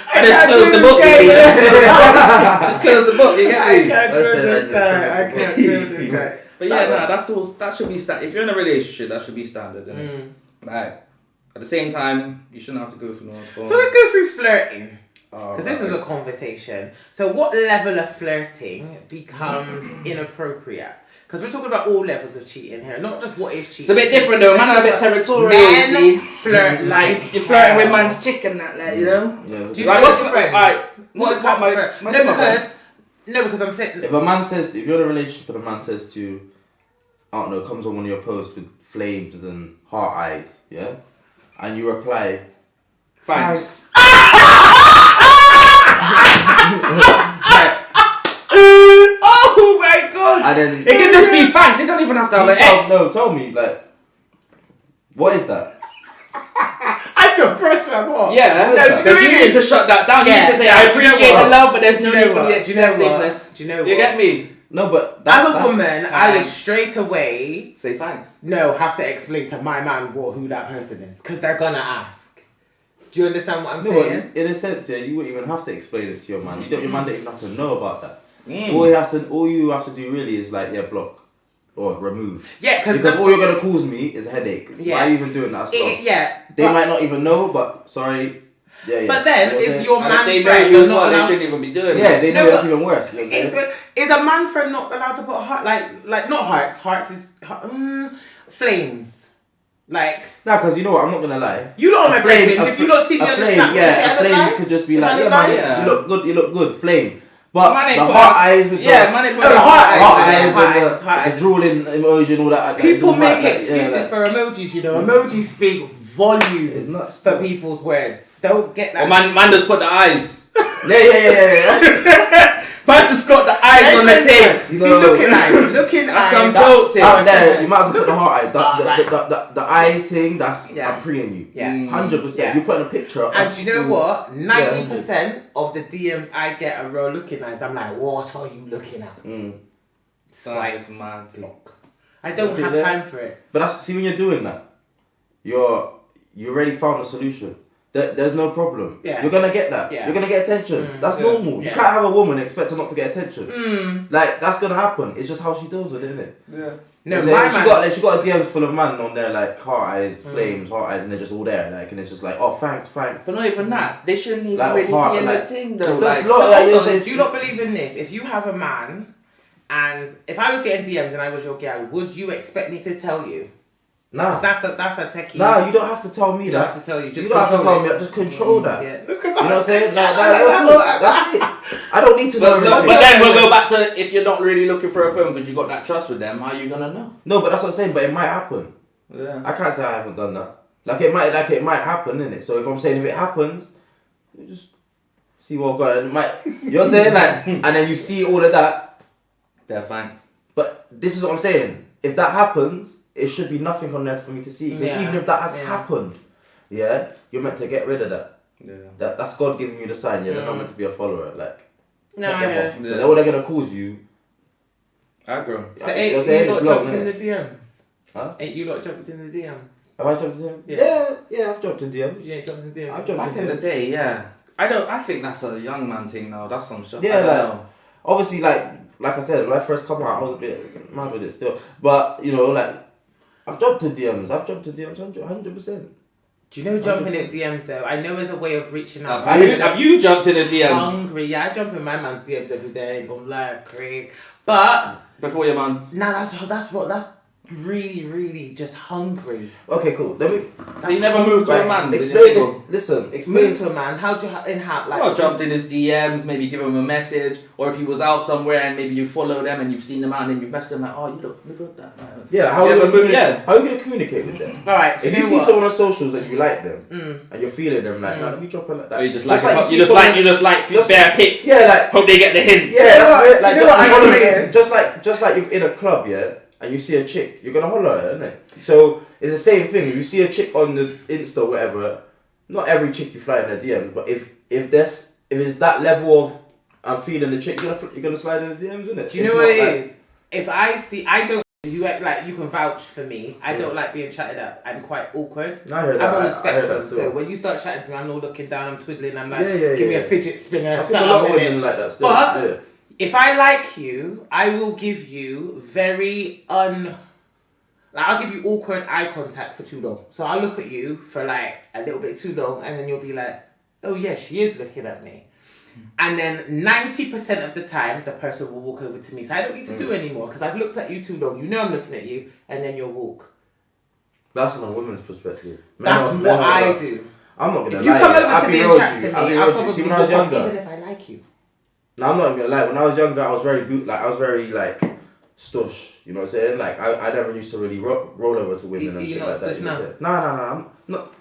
S2: close the book. You just close the book. You get
S1: I
S2: me?
S1: can't
S3: That's
S1: do
S3: it,
S1: this guy. I
S3: that's
S1: can't do this guy.
S2: But yeah, nah, that's all. That should be standard. If you're in a relationship, that should be standard. Innit? Like, at the same time, you shouldn't have to go through no one's phone.
S1: So let's go through flirting.
S2: Oh,
S1: Because this was a conversation. So what level of flirting becomes inappropriate? Because we're talking about all levels of cheating here, not just what is cheating.
S2: It's a bit different though. Man, are a bit territorial.
S1: Men
S2: You see,
S1: flirt like
S2: you're flirting with man's chick and that, like, you know.
S3: Yeah.
S1: Do you
S2: Like,
S1: think
S2: what's
S1: it's
S2: the
S1: friends?
S2: Alright,
S1: What is
S2: my-
S1: flirt?
S2: my-
S1: No,
S2: my-
S1: because I'm saying.
S3: If a man says, if you're in a relationship and a man says to you, I don't know, comes on one of your posts with flames and heart eyes, yeah, and you reply,
S2: Thanks. Oh my god!
S3: and then
S2: It can just be thanks. It don't even have to have an X.
S3: no, tell me, like, what is that?
S1: I feel pressure. What?
S2: Yeah,
S3: No,
S2: no,
S1: do you know
S2: you
S1: what?
S2: need to shut that down. You
S1: Yeah,
S2: need to say,
S1: yeah,
S2: I
S1: do you know
S2: appreciate
S1: what?
S2: the love, but there's
S1: Do
S2: no
S1: you
S2: need
S1: know
S2: for the
S1: what? Do you know what?
S2: excessiveness.
S1: Do you know
S2: You
S1: what?
S2: get me?
S3: No, but
S1: As
S3: that's,
S1: a woman, I would
S2: thanks.
S1: straight away
S2: Say thanks.
S1: have to explain to my man who that person is, because they're gonna ask. Do you understand what I'm
S3: No,
S1: saying?
S3: but in a sense, yeah, you wouldn't even have to explain it to your man. Your man don't even have to know about that.
S2: Mm.
S3: All you have to do really is like, yeah, block or remove.
S1: Yeah,
S3: Because all you're gonna cause me is a headache.
S1: Yeah.
S3: Why are you even doing that stuff?
S1: yeah.
S3: They
S1: but-
S3: might not even know, but sorry. Yeah, yeah.
S1: But then,
S3: You know what I'm
S1: if
S3: saying?
S1: your
S2: And if
S1: man
S2: they know
S1: friend,
S2: you
S1: you're
S2: as well,
S1: not
S2: they
S1: allowed.
S2: shouldn't even be doing
S3: Yeah,
S2: it.
S3: they know
S1: No,
S3: that's
S1: but-
S3: even worse. You know what I'm saying?
S1: Is a man friend not allowed to put heart like not hearts? Hearts is flames. Like
S3: Nah, because you know what? I'm not gonna lie.
S1: you lot are my
S3: Flame,
S1: friends. If you don't see me
S3: a
S1: on the
S3: flame,
S1: snap,
S3: yeah, a
S1: you say I
S3: flame
S1: look
S3: could just be
S1: If I
S3: like,
S1: look
S3: yeah, man,
S1: nice?
S2: Yeah.
S3: you look good, flame. But
S2: Man ain't
S3: the
S2: put
S3: heart
S2: that-
S3: eyes with
S2: Yeah,
S3: the,
S2: man ain't put
S1: Oh, the
S2: that-
S1: heart eyes.
S3: heart
S1: yeah,
S3: eyes
S1: heart
S3: with
S1: eyes, heart
S3: the
S1: eyes.
S3: drooling emoji and all that.
S1: People
S3: it's
S1: make
S3: like,
S1: excuses
S3: like-
S1: for emojis, you know. Emojis speak volumes
S3: It's nuts.
S1: for people's words. Don't get that.
S2: Oh, man just put the eyes.
S3: Yeah.
S2: Man just got the eyes on the tape.
S1: See,
S3: No.
S1: looking eyes.
S2: That's some
S1: that-
S2: joke thing.
S3: Out there, you might as well put the heart eye.
S1: Right.
S3: The eyes thing, that's
S1: Yeah.
S3: I'm preying you.
S1: Yeah.
S2: Mm.
S3: 100%.
S1: Yeah.
S3: You put in a picture.
S1: And
S3: that's
S1: you know
S3: still-
S1: what? 90% of the DMs I get are raw looking eyes. I'm like, what are you looking at?
S3: Mm.
S1: Swipe,
S2: That's mad.
S1: block. I don't
S3: See
S1: have
S3: there?
S1: time for it.
S3: But that's see when you're doing that, you already found a solution. There's no problem.
S1: Yeah.
S3: You're gonna get that.
S1: Yeah.
S3: You're gonna get attention.
S1: Mm.
S3: That's
S2: Yeah.
S3: normal.
S1: Yeah.
S3: You can't have a woman expect her not to get attention.
S1: Mm.
S3: Like that's gonna happen. It's just how she deals with it, isn't it?
S2: Yeah.
S1: No,
S3: So
S1: my
S3: she
S1: man.
S3: got a DM full of man on there like heart eyes, flames, heart eyes, and they're just all there. Like and it's just like, oh thanks.
S2: But not even that. They shouldn't even
S3: Like,
S2: really
S3: heart,
S2: be in
S3: like-
S2: the thing
S3: That's
S2: though. Like,
S3: lot-
S1: So
S3: like,
S1: hold
S3: you're
S1: on,
S3: saying-
S1: do you not believe in this? If you have a man, and if I was getting DMs and I was your girl, would you expect me to tell you? 'Cause
S3: Nah.
S1: that's a techie.
S3: Nah, you don't have to tell me
S1: You
S3: that.
S1: don't have to tell you. Just
S3: You don't have to
S1: control
S3: tell me
S1: it.
S3: that. Just control that.
S1: Yeah.
S3: You know what I'm saying? That's it. I don't need to know.
S2: But
S3: everything.
S2: then we'll go back to if you're not really looking for a phone because you got that trust with them, how are you gonna know?
S3: No, but that's what I'm saying. But it might happen.
S2: Yeah.
S3: I can't say I haven't done that. It might happen, innit? So if I'm saying if it happens, you just see what I've got. And it might, you know what I'm saying? Like, and then you see all of that.
S2: Yeah, thanks.
S3: But this is what I'm saying. If that happens, it should be nothing on there for me to see. 'Cause
S1: Yeah.
S3: even if that has
S1: Yeah.
S3: happened, yeah, you're meant to get rid of that.
S2: Yeah.
S3: That's God giving you the sign. Yeah, they're not meant to be a follower. Like,
S1: No,
S3: cut
S1: I
S3: them
S1: know.
S3: off.
S2: Yeah.
S3: 'Cause all they're gonna cause you.
S2: Aggro.
S1: So
S3: You know
S1: ain't
S3: what I'm saying?
S1: you
S3: It's
S1: lot
S3: long,
S1: jumped in
S3: innit?
S1: the DMs?
S3: Huh?
S1: Ain't you lot jumped in the DMs?
S3: Have I jumped in DMs?
S1: Yeah.
S3: Yeah, I've jumped in DMs.
S1: You ain't jumped in the DMs?
S3: I've jumped
S2: Back
S3: in
S2: in the
S3: DMs.
S2: day, yeah. I think that's a young man thing now. That's some shit.
S3: Yeah,
S2: I don't
S3: like-
S2: know.
S3: Obviously, like I said, when I first come out, I was a bit mad with it still. But you know, like I've jumped to DMs. 100%.
S1: Do you know jumping in DMs though? I know as a way of reaching out.
S2: Have you jumped in the DMs
S1: Hungry, yeah. I jump in my man's DMs every day. I'm like, Craig. But
S2: before your man?
S1: nah, that's really just hungry.
S3: Okay, cool. Let me
S2: So you never moved to a man?
S3: explain this. Listen, explain.
S1: Move to a man. How'd you like?
S2: Well, jumped in his DMs, maybe give him a message, or if he was out somewhere and maybe you follow them and you've seen them out and you message them like, oh, you look good that man.
S3: Yeah, how
S2: Yeah,
S3: are you
S2: but
S3: gonna
S2: yeah.
S3: how are you gonna communicate with them?
S1: All right.
S3: If
S1: you
S3: you
S1: know
S3: see
S1: what?
S3: someone on socials and you like them
S1: Mm.
S3: and you're feeling them, like, nah, let me drop her like that.
S2: Or you just
S3: Just
S2: like,
S3: like
S2: you
S3: you see
S2: just like
S3: just-
S2: bare pics.
S3: Yeah, like
S2: Hope they get the hint.
S3: yeah,
S1: You know
S3: that's
S1: what-
S3: it. Like
S1: you know what I'm saying?
S3: just like you're in a club, yeah, and you see a chick, you're gonna holler at her, isn't it? So it's the same thing. If you see a chick on the Insta or whatever, not every chick you fly in the DMs, but if it's that level of I'm feeling the chick, you're gonna slide in the DMs, isn't it?
S1: Do you know what it is? If I see, I don't. You like you can vouch for me. I don't like being chatted up. I'm quite awkward.
S3: I heard that.
S1: I'm on the
S3: I heard
S1: spectrum,
S3: that
S1: so when you start chatting to me, I'm all looking down, I'm twiddling, I'm like,
S3: Yeah,
S1: give me a fidget spinner.
S3: I think a lot of women like that still.
S1: But if I like you, I will give you I'll give you awkward eye contact for too long. So I'll look at you for like a little bit too long, and then you'll be like, oh yeah, she is looking at me. And then 90% of the time, the person will walk over to me. So I don't need to do anymore because I've looked at you too long. You know I'm looking at you, and then you'll walk.
S3: That's from a woman's perspective.
S1: That's what I do.
S3: I'm not gonna lie.
S1: If you come over to me and chat to me, I'll probably
S3: See, when
S1: walk
S3: I was
S1: off
S3: younger,
S1: even if I like you.
S3: no, I'm not even gonna lie. When I was younger, I was very stush. You know what I'm saying? Like I never used to really roll over to women and shit like that.
S1: Stush now?
S3: No, I'm not.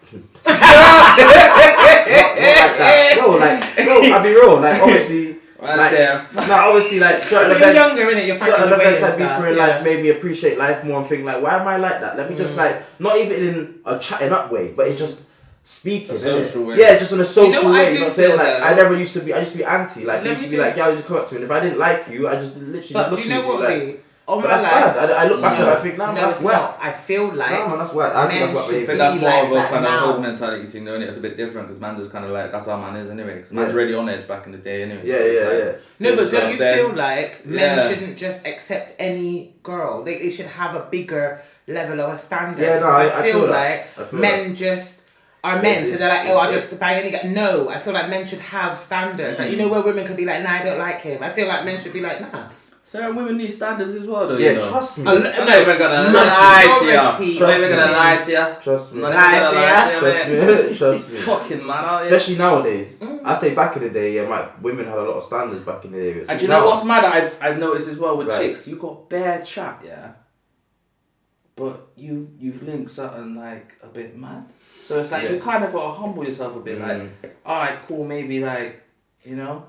S3: Not like that. No, I'll be real. Like obviously, obviously, like certain
S1: When
S3: events.
S1: you're younger, innit? You're
S3: Certain
S1: finding
S3: events
S1: ways
S3: I've been through in life made me appreciate life more and think like, why am I like that? Let me just like, not even in a chatting up way, but it's just speaking.
S2: A social way.
S3: Yeah, just on a social
S1: what I
S3: way. You know what I'm
S1: do
S3: saying?
S1: feel
S3: Like,
S1: though?
S3: I used to be anti. Like, I used to be like, yeah, you come up to me. And if I didn't like you, I just literally
S1: But
S3: look
S1: do you know
S3: at
S1: what,
S3: like,
S1: V? On
S3: but
S1: my
S3: that's
S1: life,
S3: bad. I look back and I think,
S1: no,
S3: that's
S1: it's
S3: wet.
S1: not. I feel like
S3: No, man, that's wet. I think
S1: men
S3: that's what
S1: should
S2: I
S3: they
S2: think
S1: be
S2: that's more
S1: like
S2: of a
S1: that
S2: kind of
S1: now.
S2: old mentality thing, though, innit? It's a bit different because man just kind of like, that's how man is anyway. Because man's
S3: Yeah.
S2: really on edge back in the day anyway.
S3: Yeah.
S1: No, but don't you
S2: then-
S1: feel like men
S2: Yeah.
S1: shouldn't just accept any girl? They should have a bigger level of a standard.
S3: Yeah, no,
S1: Because
S3: I
S1: feel
S3: feel
S1: like
S3: that. I feel
S1: men just are men, so
S3: It's-
S1: they're like,
S3: it's-
S1: oh, I'll just bang any guy. No, I feel like men should have standards. Like, you know where women could be like, nah, I don't like him. I feel like men should be like, nah.
S2: Certain women need standards as well, though.
S3: Yeah,
S2: you know?
S3: trust me.
S2: I'm not even gonna lie to you.
S1: Majority.
S2: I'm not even gonna lie to you.
S3: Trust me.
S2: I'm not even gonna lie to you,
S3: Trust
S2: mate.
S3: me. Trust me.
S2: Fucking man out here.
S3: Especially nowadays. I say back in the day, yeah, women had a lot of standards back in the day.
S2: And do you know what's mad? I've noticed as well with
S3: Right.
S2: chicks, you got bare chat, yeah. But you've linked something like a bit mad. So it's like you kind of gotta humble yourself a bit. Like, alright, cool, maybe like, you know.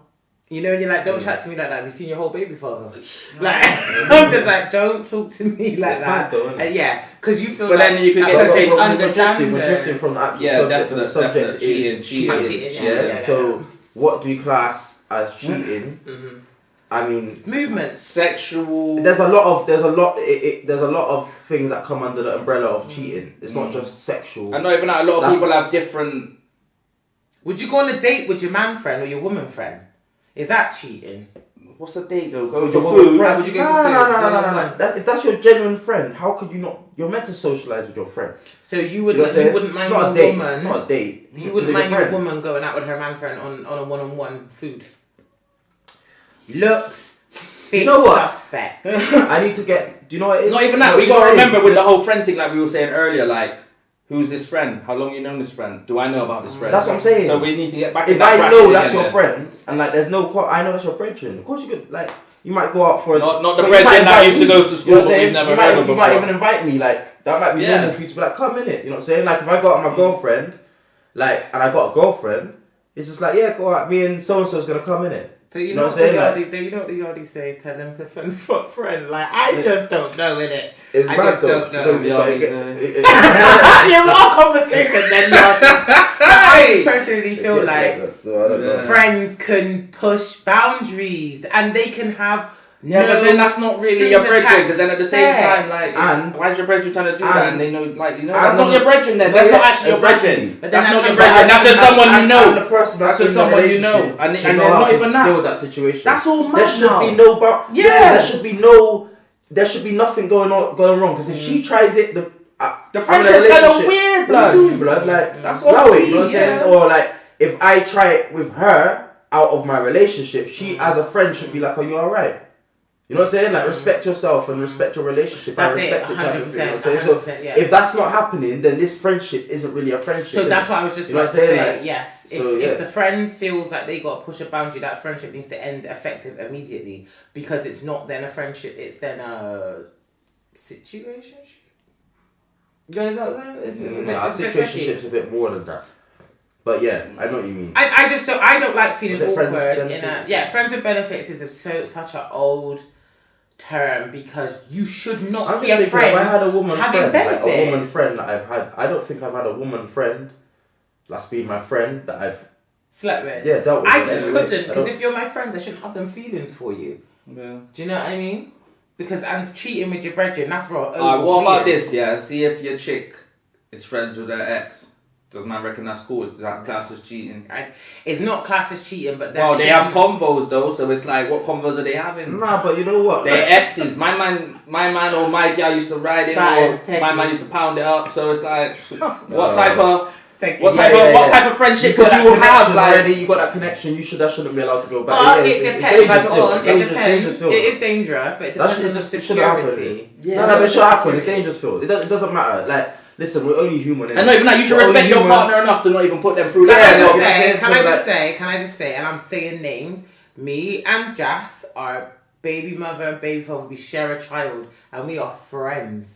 S1: You know, and you're like, don't chat to me like that. We've seen your whole baby father. Like, I'm just like, don't talk to me like that. Yeah, because you feel
S2: But
S1: like
S2: then you could get
S1: I
S2: the same
S1: don't
S3: we're
S1: understand
S3: drifting from the actual
S2: Yeah,
S3: subject.
S2: definite,
S3: The subject
S2: definite.
S3: is
S2: Cheating.
S1: Cheating,
S3: Yeah.
S1: yeah.
S3: So what do you class as cheating?
S1: Mhm.
S3: I mean,
S1: movements.
S2: Sexual.
S3: there's a lot of things that come under the umbrella of cheating. It's not just sexual.
S2: I know even that a lot of
S3: That's-
S2: people have different.
S1: Would you go on a date with your man friend or your woman friend? Is that cheating?
S2: What's the date go? Go
S3: With
S2: for
S3: your
S2: food.
S3: woman
S1: Why
S3: friend.
S1: would you go
S3: No,
S1: for food?
S3: no. If that's your genuine friend, how could you not? You're meant to socialize with your friend.
S1: So you
S3: You know
S1: wouldn't,
S3: what I'm saying?
S1: you wouldn't mind
S3: It's not
S1: your
S3: a date.
S1: woman.
S3: It's not a date.
S1: You wouldn't
S3: It's
S1: mind your
S3: friend.
S1: woman going out with her man friend on a one-on-one food. Looks.
S3: You know what?
S1: Suspect.
S3: I need to get. Do you know what it is?
S2: Not even that.
S3: No,
S2: We
S3: you know
S2: gotta
S3: what it is?
S2: remember with the whole friend thing, like we were saying earlier, like. Who's this friend? How long you known this friend? Do I know about this friend?
S3: That's what I'm saying.
S2: So we need to get back.
S3: If
S2: in that
S3: I
S2: bracket
S3: know that's
S2: again,
S3: your friend, and like there's no, I know that's your brethren. Of course you could like, you might go out for a,
S2: Not the
S3: you
S2: brethren
S3: might
S2: that
S3: invite
S2: used to
S3: me,
S2: go to school,
S3: you know what I'm
S2: but
S3: saying?
S2: we've never
S3: You
S2: heard
S3: might,
S2: of
S3: you might
S2: before.
S3: even invite me. Like that might be
S2: Yeah.
S3: normal for you to be like, come in it. You know what I'm saying? Like if I go out with my girlfriend, like and I got a girlfriend, it's just like yeah, go out. Me and so and so is gonna come in it.
S1: So you
S3: You
S1: know
S3: know
S1: what
S3: what I'm
S1: the
S3: saying?
S1: Yardy, you know what the Yardy say? Tell them to fuck friend. Like I just don't know, innit?
S3: It's
S1: I
S3: mad
S1: just
S3: though.
S1: don't know.
S3: Yeah,
S1: You're more conversation than I personally feel like friends can push boundaries and they can have
S2: Yeah, but then that's not really
S1: strings
S2: your brethren,
S1: attached
S2: because then at the same
S1: there.
S2: time, like,
S3: And-
S2: why is your brethren trying to do that? And they know, like, you know, that's
S3: and-
S2: not your brethren then.
S3: No,
S2: That's
S3: yeah,
S2: not actually your
S3: exactly.
S2: brethren.
S1: But then
S2: That's not
S1: that
S2: your
S1: comes
S2: brethren.
S1: back-
S2: That's just someone you
S3: And
S2: know.
S3: the person
S2: That's
S3: that's
S2: just
S3: in the
S2: someone you know.
S3: relationship
S2: And
S3: should know
S2: then
S3: how
S2: not
S3: to
S2: even that.
S3: deal with that situation.
S2: That's all mad
S3: There should
S2: now.
S3: be no
S2: Yeah.
S3: there should be nothing going wrong because if she tries it, the
S2: friendship's kind of weird, blood.
S3: Like
S2: That's
S3: allow
S2: all
S3: it, you know what I'm
S2: yeah.
S3: saying? Or like if I try it with her out of my relationship, she as a friend should be like, "Are you alright?" You know what I'm saying? Like respect yourself and respect your relationship.
S1: That's
S3: and
S1: it,
S3: respect each other,
S1: 100%,
S3: you know what I'm saying? So
S1: 100%, yeah.
S3: if that's not happening, then this friendship isn't really a friendship.
S1: So
S3: is
S1: that's
S3: it?
S1: what I was just
S3: You know
S1: about
S3: what
S1: to
S3: I'm
S1: say.
S3: saying? Like,
S1: Yes, if,
S3: so, yeah.
S1: if the friend feels like they got to push a boundary, that friendship needs to end effective immediately because it's not then a friendship; it's then a situation. You guys know what I'm saying? It's a bit tricky.
S3: situationship's a bit more than that. But yeah, I know what you mean.
S1: I just don't. I don't like feeling
S3: Was it friends with
S1: awkward in a
S3: benefits?
S1: friends with benefits is such an old term because you should not
S3: I'm
S1: be
S3: just
S1: a
S3: thinking, if I
S1: friend
S3: had a woman
S1: having
S3: friend, like a
S1: benefits.
S3: woman friend that I've had, I don't think I've had a woman friend that's been my friend that I've
S1: slept with.
S3: Yeah, dealt with.
S1: I
S3: it
S1: just
S3: anyway.
S1: couldn't,
S3: I
S1: because
S3: don't-
S1: if you're my friends, I shouldn't have them feelings for you.
S2: Yeah.
S1: Do you know what I mean? Because I'm cheating with your brethren, that's bro.
S2: Alright, what about this? Yeah, see if your chick is friends with her ex. Does man reckon that's cool? Is that class as cheating?
S1: It's not class as cheating, but
S2: Well, they have convos though, so it's like, what convos are they having?
S3: Nah, but you know what?
S2: They're exes. My man or my girl used to ride it,
S1: That
S2: or
S1: is techie.
S2: my man used to pound it up. So it's like, what
S3: No.
S2: type of
S1: Take
S2: what
S1: it.
S2: type
S3: Yeah,
S2: of
S3: yeah,
S2: what
S3: yeah.
S2: type of friendship
S3: You
S2: could
S3: got that
S2: you have?
S3: connection
S2: Like,
S3: already. You got that connection. You shouldn't be allowed to go back.
S1: But
S3: Yeah,
S1: it
S3: it's
S1: depends.
S3: dangerous still.
S1: It
S3: Dangerous
S1: depends.
S3: still.
S1: It is dangerous, but it
S3: That
S1: depends
S3: shit
S1: on the
S3: just shouldn't happen.
S1: security.
S3: No, but it should happen. It's dangerous, Phil. It doesn't matter. Like, listen, we're only human.
S2: and not even that, you should
S3: We're only
S2: respect your
S3: human.
S2: partner enough to not even put them through
S3: Yeah,
S2: that.
S3: no,
S1: Can I
S3: like-
S1: just say, and I'm saying names, me and Jas are baby mother and baby father, we share a child, and we are friends.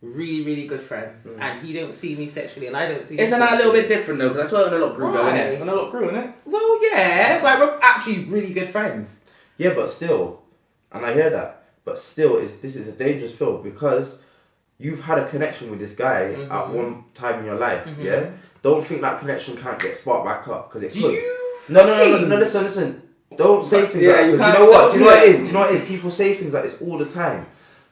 S1: Really, really good friends. And he don't see me sexually, and I don't see him
S2: Isn't that a little
S1: sexually.
S2: bit different though? Because that's what a lot grew though,
S1: Why?
S2: innit? And a lot grew, innit?
S1: Well, yeah, like we're actually really good friends.
S3: Yeah, but still, and I hear that, but still, this is a dangerous field because you've had a connection with this guy at one time in your life. Yeah, don't think that connection can't get sparked back up because it
S1: Do
S3: could.
S1: you?
S3: No. Listen. Don't say
S2: But,
S3: things
S2: yeah,
S3: like that.
S2: you
S3: 'cause
S2: can't-
S3: you know what? Do you know what it
S2: yeah.
S3: is? Do you know what it is? People say things like this all the time,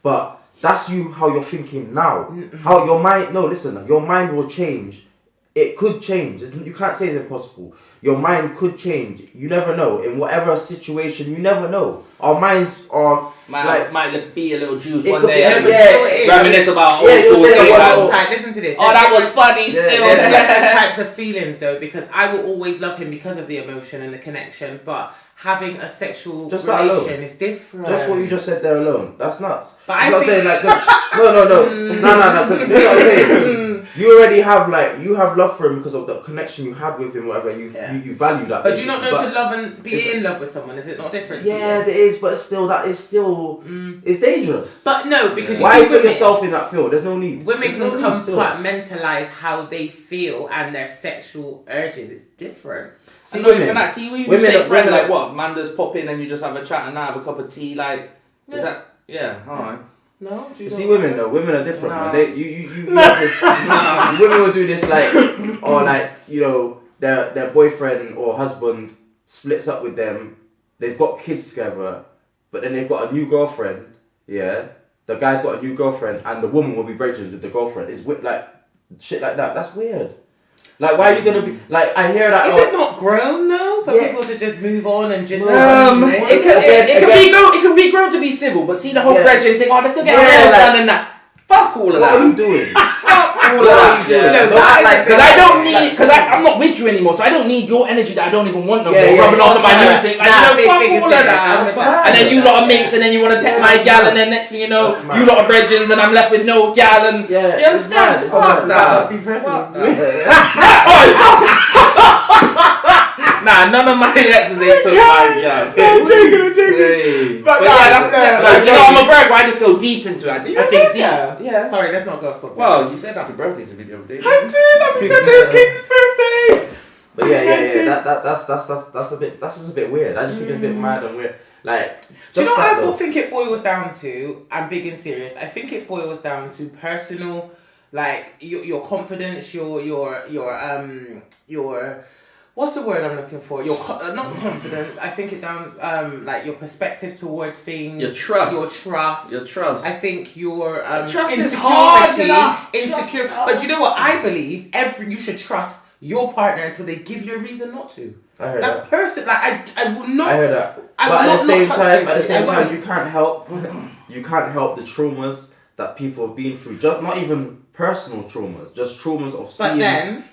S3: but that's how you're thinking now. How your mind? No, listen. Your mind will change. It could change. You can't say it's impossible. Your mind could change. You never know. In whatever situation, you never know. Our minds are
S2: Might be a little juice
S3: It
S2: one
S3: could
S2: day.
S3: be-
S2: and
S3: yeah,
S2: reminisce about
S3: Yeah,
S2: old
S3: you'll
S2: school
S3: say
S2: things.
S3: that
S1: Hold
S3: one-
S1: tight, listen to this.
S2: Oh, that was funny
S3: Yeah,
S2: still.
S3: yeah.
S1: There's different types of feelings though, because I will always love him because of the emotion and the connection, but having a sexual
S3: Just that alone.
S1: relation is different.
S3: just what you just said there alone. That's nuts.
S1: But
S3: I'm
S1: I
S3: not
S1: think-
S3: saying like 'cause- no. 'Cause you know what I'm saying. You already have you have love for him because of the connection you had with him, whatever. You value that.
S1: But do you not know
S3: But-
S1: to love and be in love with someone? Is it not different? to
S3: Yeah,
S1: you?
S3: there is, but still, that is still it's dangerous.
S1: But no, because
S3: Why
S1: you see
S3: put
S1: women,
S3: yourself in that field? There's no need.
S1: women
S3: There's
S1: can
S3: no need still.
S1: compartmentalize how they feel and their sexual urges. It's different.
S2: See,
S3: women-
S2: even that. See, when you
S3: women
S2: say
S3: are-
S2: friend,
S3: women
S2: like
S3: are-
S2: what? Man just pop in and you just have a chat and have a cup of tea. Like, is that? Yeah, alright.
S1: No, do you
S3: See,
S1: not?
S3: women though, women are different,
S2: No.
S3: man. You have this. Women will do this or their boyfriend or husband splits up with them. They've got kids together, but then they've got a new girlfriend. Yeah, the guy's got a new girlfriend, and the woman will be brethren with the girlfriend. It's like shit like that. That's weird. Like, why are you gonna be like? I hear that.
S1: Is it not grown though for
S3: Yeah.
S1: people to just move on and just?
S2: It can be grown to be civil, but see the whole
S3: Yeah.
S2: brethren thing. Oh, let's go get
S3: Yeah,
S2: our nails
S3: like-
S2: done and that. Fuck all of
S3: What are you
S2: that.
S3: doing?
S2: All of
S3: What are
S2: that.
S3: you doing?
S2: Yeah.
S3: No,
S1: that
S3: that's
S1: is
S3: like
S1: a
S2: Because I don't need, because I'm not with you anymore, so I don't need your energy that I don't even want no more.
S3: Yeah, yeah,
S2: rubbing off
S1: yeah.
S2: my new thing. Like,
S1: Nah,
S2: you
S1: big
S2: know, fuck
S1: fingers
S2: all
S1: in
S2: of
S1: it.
S2: that.
S1: That's fine.
S2: And then you lot are mates, and then you want to take
S3: Yeah,
S2: my
S3: that's
S2: gal,
S3: mad.
S2: and then next thing you know,
S3: That's mad.
S2: you lot are brethren, and I'm left with no gal, and
S3: Yeah,
S2: you
S3: it's
S2: understand?
S3: mad.
S2: Fuck that. Nah, none of my exes they took my gal.
S3: I'm joking.
S2: Hey.
S1: But
S2: But
S1: nah,
S2: yeah, that's
S1: that's
S2: you know, I'm a virgo. I just go deep into it. I think deep.
S1: Yeah. Sorry, let's not go so.
S2: Well, you said happy birthday to me the other day.
S1: Happy birthday, King's birthday.
S3: But yeah. That's just a bit weird. I just think it's a bit mad and weird. Like,
S1: Do you know
S3: just
S1: what
S3: that
S1: I
S3: though.
S1: think it boils down to? I'm big and serious. I think it boils down to personal, like your confidence, your what's the word I'm looking for? Your not confidence. I think it down like your perspective towards things.
S2: Your trust.
S1: Your trust.
S2: Your trust.
S1: I think your
S2: Trust is
S1: insecurity,
S2: hard, you know.
S1: insecure.
S2: Trust is hard.
S1: But do you know what? I believe you should trust your partner until they give you a reason not to.
S3: I heard
S1: That's
S3: that.
S1: person. Like I will not.
S3: I heard that.
S1: I
S3: But
S1: will
S3: at the same
S1: not
S3: time,
S1: trust anybody.
S3: you can't help the traumas that people have been through. Just not even personal traumas, just traumas of seeing.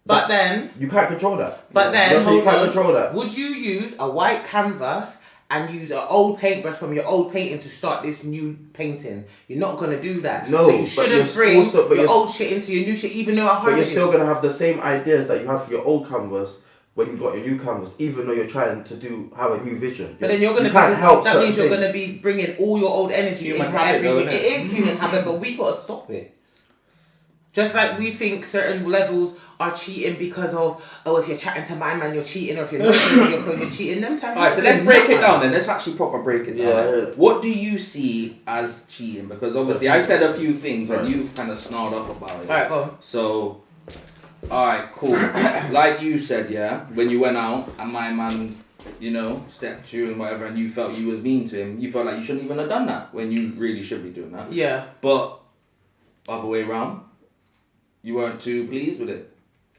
S1: But then,
S3: You can't control that.
S1: But then,
S3: you
S1: hold
S3: can't
S1: on.
S3: control that.
S1: would you use a white canvas and use an old paintbrush from your old painting to start this new painting? You're not gonna do that.
S3: No,
S1: so you
S3: but
S1: shouldn't
S3: you're
S1: bring
S3: also- but
S1: your
S3: you're-
S1: old shit into your new shit, even though how
S3: But
S1: hard
S3: you're
S1: it is.
S3: still gonna have the same ideas that you have for your old canvas when you got your new canvas, even though you're trying to have a new vision.
S1: But then you're gonna
S3: you can't help
S1: that
S3: certain
S1: means you're
S3: things.
S1: gonna be bringing all your old energy
S2: Human
S1: into
S2: habit, though,
S1: everything.
S2: isn't
S1: It
S2: it?
S1: is human habit, but we gotta stop it. Just like we think certain levels are cheating because of, if you're chatting to my man, you're cheating, or if you're not cheating your phone, you're cheating. Them times.
S2: Alright, so let's break it down then. Let's actually proper break it down.
S3: Yeah.
S2: What do you see as cheating? Because obviously I said a few things and you've kind of snarled up about it.
S1: Alright, go on.
S2: So Alright, cool. Like you said, yeah, when you went out and my man, you know, stepped you and whatever, and you felt you was mean to him, you felt like you shouldn't even have done that when you really should be doing that.
S1: Yeah.
S2: But other way round, you weren't too pleased with it.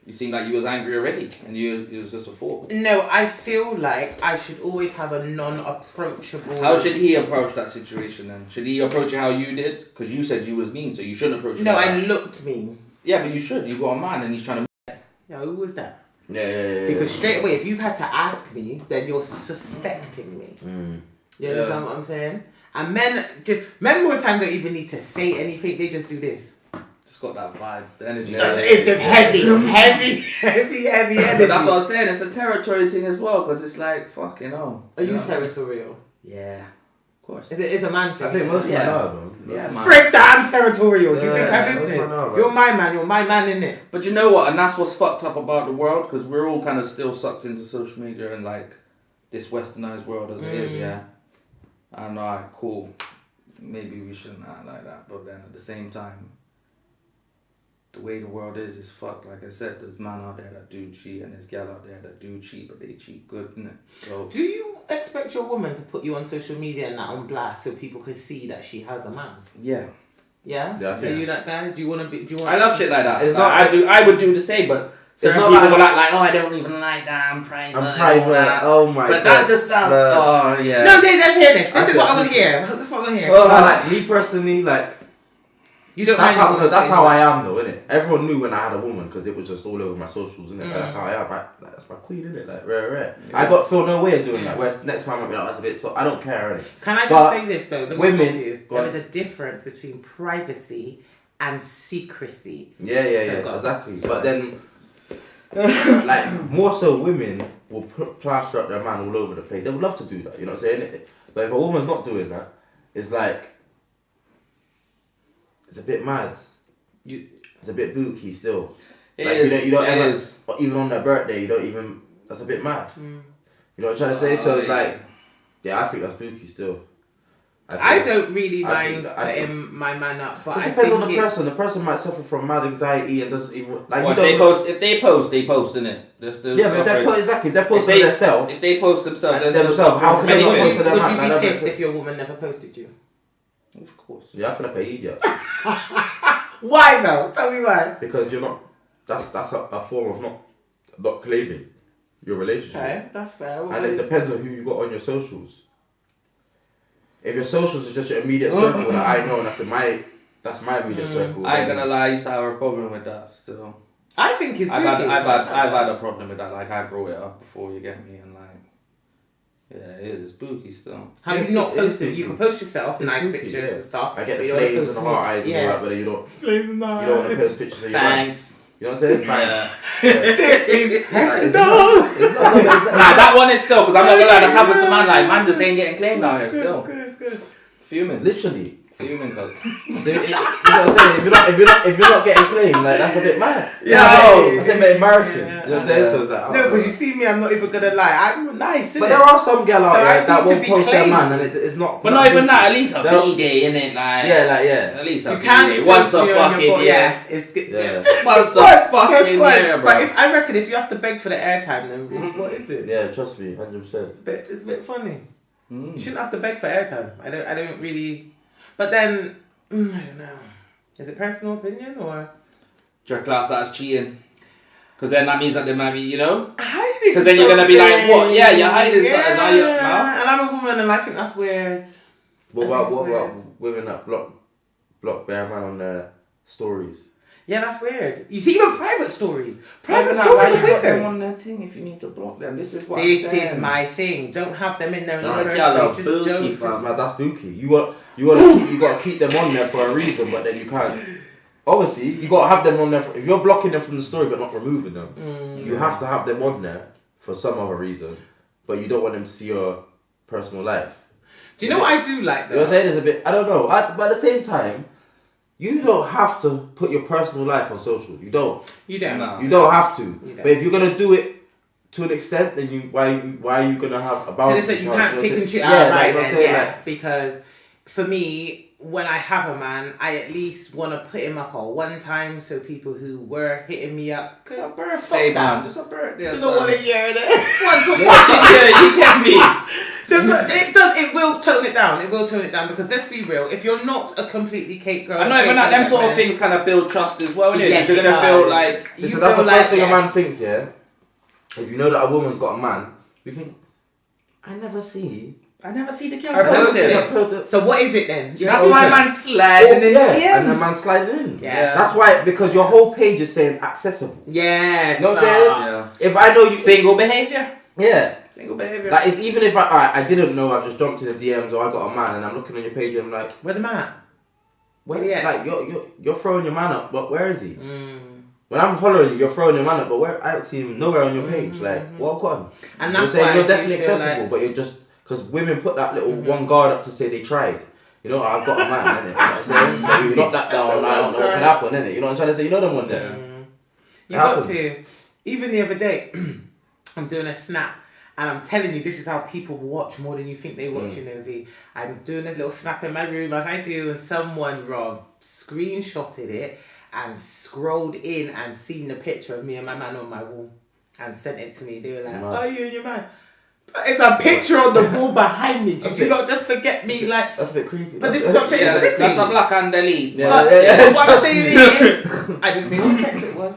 S2: You seemed like you was angry already, and it was just a thought.
S1: No, I feel like I should always have a non-approachable...
S2: How should he approach that situation then? Should he approach it how you did? Because you said you was mean, so you shouldn't approach it.
S1: No,
S2: like
S1: I
S2: that.
S1: looked mean.
S2: Yeah, but you should. You got a man and he's trying to...
S1: Yeah, who was that?
S3: Yeah.
S1: Because straight away, if you've had to ask me, then you're suspecting me. You understand what I'm saying? And men more time don't even need to say anything, they just do this.
S2: Just got that vibe, the energy.
S1: It's just heavy energy.
S2: But that's what I'm saying, it's a territory thing as well, because it's like, fucking hell.
S1: Are you territorial?
S2: Yeah, of course.
S1: It's a man thing.
S3: I think most men are, though.
S2: Yeah, man.
S1: Frick that, I'm territorial. Do you think I'm
S3: most
S1: business?
S3: men are,
S1: If you're my man, you're my man, innit?
S2: But you know what, and that's what's fucked up about the world, because we're all kind of still sucked into social media and like this westernized world as it is, yeah. And alright, cool. Maybe we shouldn't act like that, but then at the same time, the way the world is fucked. Like I said, there's man out there that do cheat and there's gal out there that do cheat, but they cheat good, innit? So
S1: Do you expect your woman to put you on social media and that on blast so people can see that she has a man?
S2: yeah.
S1: Yeah?
S3: Yeah, I
S1: Are
S3: think-
S1: you that guy? Do you want to be?
S2: I love shit like that.
S3: It's
S2: Like,
S3: not-
S2: I would do the same, but certain
S3: not
S2: people
S3: like-
S2: will act like, oh, I don't even like that. I'm private.
S3: I'm
S2: and all
S3: private.
S2: that.
S3: Oh my
S2: But
S3: god.
S2: that just sounds. Oh yeah.
S1: No, let's hear this. This
S3: I
S1: is
S3: feel-
S1: what I want to hear. This is what I want to hear.
S2: Oh,
S3: Like, me personally, like,
S1: You don't
S3: that's
S1: mind
S3: how
S1: your woman
S3: that's
S1: being
S3: how
S1: like-
S3: I am, though, innit? Everyone knew when I had a woman because it was just all over my socials, innit? Like, that's how I am. Like, that's my queen, innit? Like, rare. I feel no way of doing that. Whereas next time I'll be like, that's a bit. So I don't care, innit?
S1: Can I just
S3: But
S1: say this though? Let me
S3: women-
S1: stop you.
S3: go
S1: There
S3: on.
S1: is a difference between privacy and secrecy.
S3: Yeah,
S1: So
S3: exactly. But then, like, more so women will plaster up their man all over the place. They would love to do that, you know what I'm saying? But if a woman's not doing that, it's like, it's a bit mad. It's a bit booky still.
S2: It
S3: Like,
S2: is.
S3: you don't
S2: it
S3: ever,
S2: is.
S3: or even on their birthday, you don't even, that's a bit mad. You know what I'm trying to say? So it's
S2: yeah.
S3: like, yeah, I think that's booky still.
S1: I don't really
S3: I think
S1: mind
S3: that- I think-
S1: putting my man up, but
S3: It
S1: I
S3: depends
S1: think
S3: on the person. The person might suffer from mad anxiety and doesn't even, like,
S2: Well,
S3: you
S2: if
S3: don't.
S2: they post, innit?
S3: Yeah, but if they're exactly, if they're posting themselves,
S2: If they post themselves,
S3: Like
S2: there's no
S3: themselves, how
S2: suffering
S3: can
S2: from
S3: they not
S2: anything.
S3: post their
S1: would
S3: man?
S1: you
S3: Like,
S1: be
S3: that
S1: pissed
S3: makes
S1: if your woman never posted you?
S2: Of course.
S3: yeah, I feel like an idiot
S1: Why though? Tell me why.
S3: because you're not. That's a form of not claiming your relationship,
S1: Okay, that's fair.
S3: and it depends on who you got on your socials. If your socials is just your immediate circle that I know, and that's my immediate circle.
S2: I ain't
S3: then-
S2: gonna lie, I used to have a problem with that still.
S1: I think it's
S2: I've
S1: booty.
S2: had a problem with that. Like I brought it up before, you get me, and like, yeah, it is. It's spooky still.
S1: How you not
S3: It's
S1: posted? You
S3: spooky.
S1: can post yourself,
S3: It's
S1: nice
S3: spooky,
S1: pictures
S3: yeah.
S1: and stuff.
S3: I get
S1: but
S3: the
S1: you don't
S3: flames and
S1: post
S3: the
S1: me.
S3: heart eyes and all
S1: Yeah.
S3: that, but then you don't
S1: Flames and
S3: want to post pictures of your man.
S2: Thanks.
S3: You know what I'm saying?
S2: Yeah.
S3: It's
S1: No.
S3: not- it's not-
S2: Nah, that one is still, because I'm not gonna lie, that's happened to man. Like, man just ain't getting claimed out here still.
S1: Good.
S2: Fuming.
S3: Literally.
S2: Fuming, cuz.
S3: You know what I'm saying? If you're not getting claimed, like, that's a bit mad.
S1: Yeah.
S3: That's a bit embarrassing.
S1: Yeah.
S3: You know what I'm saying? So it's like,
S1: No, because you see me, I'm not even gonna lie. I'm nice,
S3: but
S1: innit?
S3: there are some gal out
S1: So I
S3: there
S1: need
S3: that
S1: to
S3: won't
S1: be
S3: post their
S1: claimed.
S3: man, and it's not.
S2: But not even that, at least a
S3: They'll-
S2: B-day, innit? Like,
S3: Yeah, like, yeah.
S2: at least a
S1: You
S2: B-day.
S1: can't
S2: Once a
S1: post me on your
S2: fucking
S1: board,
S2: year.
S1: It's good.
S3: Yeah.
S2: Once a
S1: Just
S2: fucking
S1: once.
S2: year, bro.
S1: But I reckon if you have to beg for the airtime, then what is it?
S3: Yeah, trust me, 100%.
S1: It's a bit funny.
S2: Mm.
S1: You shouldn't have to beg for airtime. I don't really. But then I don't know. Is it personal opinion or?
S2: Do you class that as cheating? Because then that means that they might be, you know?
S1: Hiding.
S2: 'Cause then you're gonna be like,
S1: something.
S2: what? Yeah, you're hiding something. Now you're- no?
S1: And I'm a woman, and I think that's weird.
S3: What
S1: I
S3: about
S1: think it's
S3: women that block their man on their stories?
S1: Yeah, that's weird. You see, even private stories. Private
S2: Why
S1: stories
S2: you
S1: are
S2: got them
S1: weird.
S2: on their thing if you need to block them? This is what
S1: This
S2: I'm saying.
S1: is my thing. Don't have them in there in the
S3: Nah,
S1: first
S2: y'all are
S1: place. Just
S2: booty,
S1: don't.
S2: fam.
S3: Man, that's booky. You gotta keep them on there for a reason, but then you can't. Obviously, you gotta have them on there. If you're blocking them from the story but not removing them, you have to have them on there for some other reason. But you don't want them to see your personal life.
S1: Do you know what I do like
S3: You know what I'm
S1: though?
S3: saying? It's a bit. I don't know. But at the same time, you don't have to put your personal life on social. You don't.
S1: You don't.
S2: No.
S3: You don't have to.
S1: You don't.
S3: But if you're gonna do it to an extent, then why are you gonna have a
S1: So
S3: boundary?
S1: this is you can't pick and choose.
S3: Yeah,
S1: Ah,
S3: like,
S1: right
S3: you know what I'm
S1: then,
S3: saying?
S1: yeah.
S3: Like,
S1: Because for me, when I have a man, I at least want to put him up at one time so people who were hitting me up could have
S2: birthday, man. Just a birthday.
S1: Just don't want to hear it.
S2: Once a fucking year, you get me.
S1: It will tone it down. It will tone it down because let's be real. If you're not a completely cake girl,
S2: I know, even like them sort of things kind of build trust as well, innit?
S1: Yes,
S2: You're gonna feel like
S3: listen, that's the first thing a man thinks. Yeah, if you know that a woman's got a man, we think I never see the girl post it.
S1: So what is it then?
S2: That's why man sliding in.
S3: And the man sliding in.
S1: Yeah.
S3: That's why, because your whole page is saying accessible.
S1: Yeah.
S3: You know what I'm saying?
S2: Yeah.
S3: If I know you
S2: single behavior.
S3: Yeah.
S2: Single behavior.
S3: Like even if I didn't know, I've just jumped in the DMs or I got a man and I'm looking on your page and I'm like,
S1: where the man?
S3: Where he at? Like you're throwing your man up, but where is he? When I'm hollering you, you're throwing your man up, but where I don't see him nowhere on your page. Like, well, on.
S1: And
S3: you're
S1: that's
S3: saying
S1: why
S3: you're definitely accessible,
S1: like...
S3: but you're just because women put that little one guard up to say they tried. You know, I've got a man, innit? You know what I'm saying? But you knock that down, I don't know what can happen, innit? You know what I'm trying to say? You know them one there.
S1: You got to. Even the other day, I'm doing a snap. And I'm telling you, this is how people watch more than you think they watch in OV. I'm doing this little snap in my room as I do, and someone, Rob, screenshotted it and scrolled in and seen the picture of me and my man on my wall and sent it to me. They were like, oh, you and your man. But it's a picture on the wall behind me. Did you not just forget me? Like,
S3: that's a bit creepy.
S1: But this is what I'm saying.
S2: That's a black and delete.
S1: What I'm saying is, I didn't say what sex it was.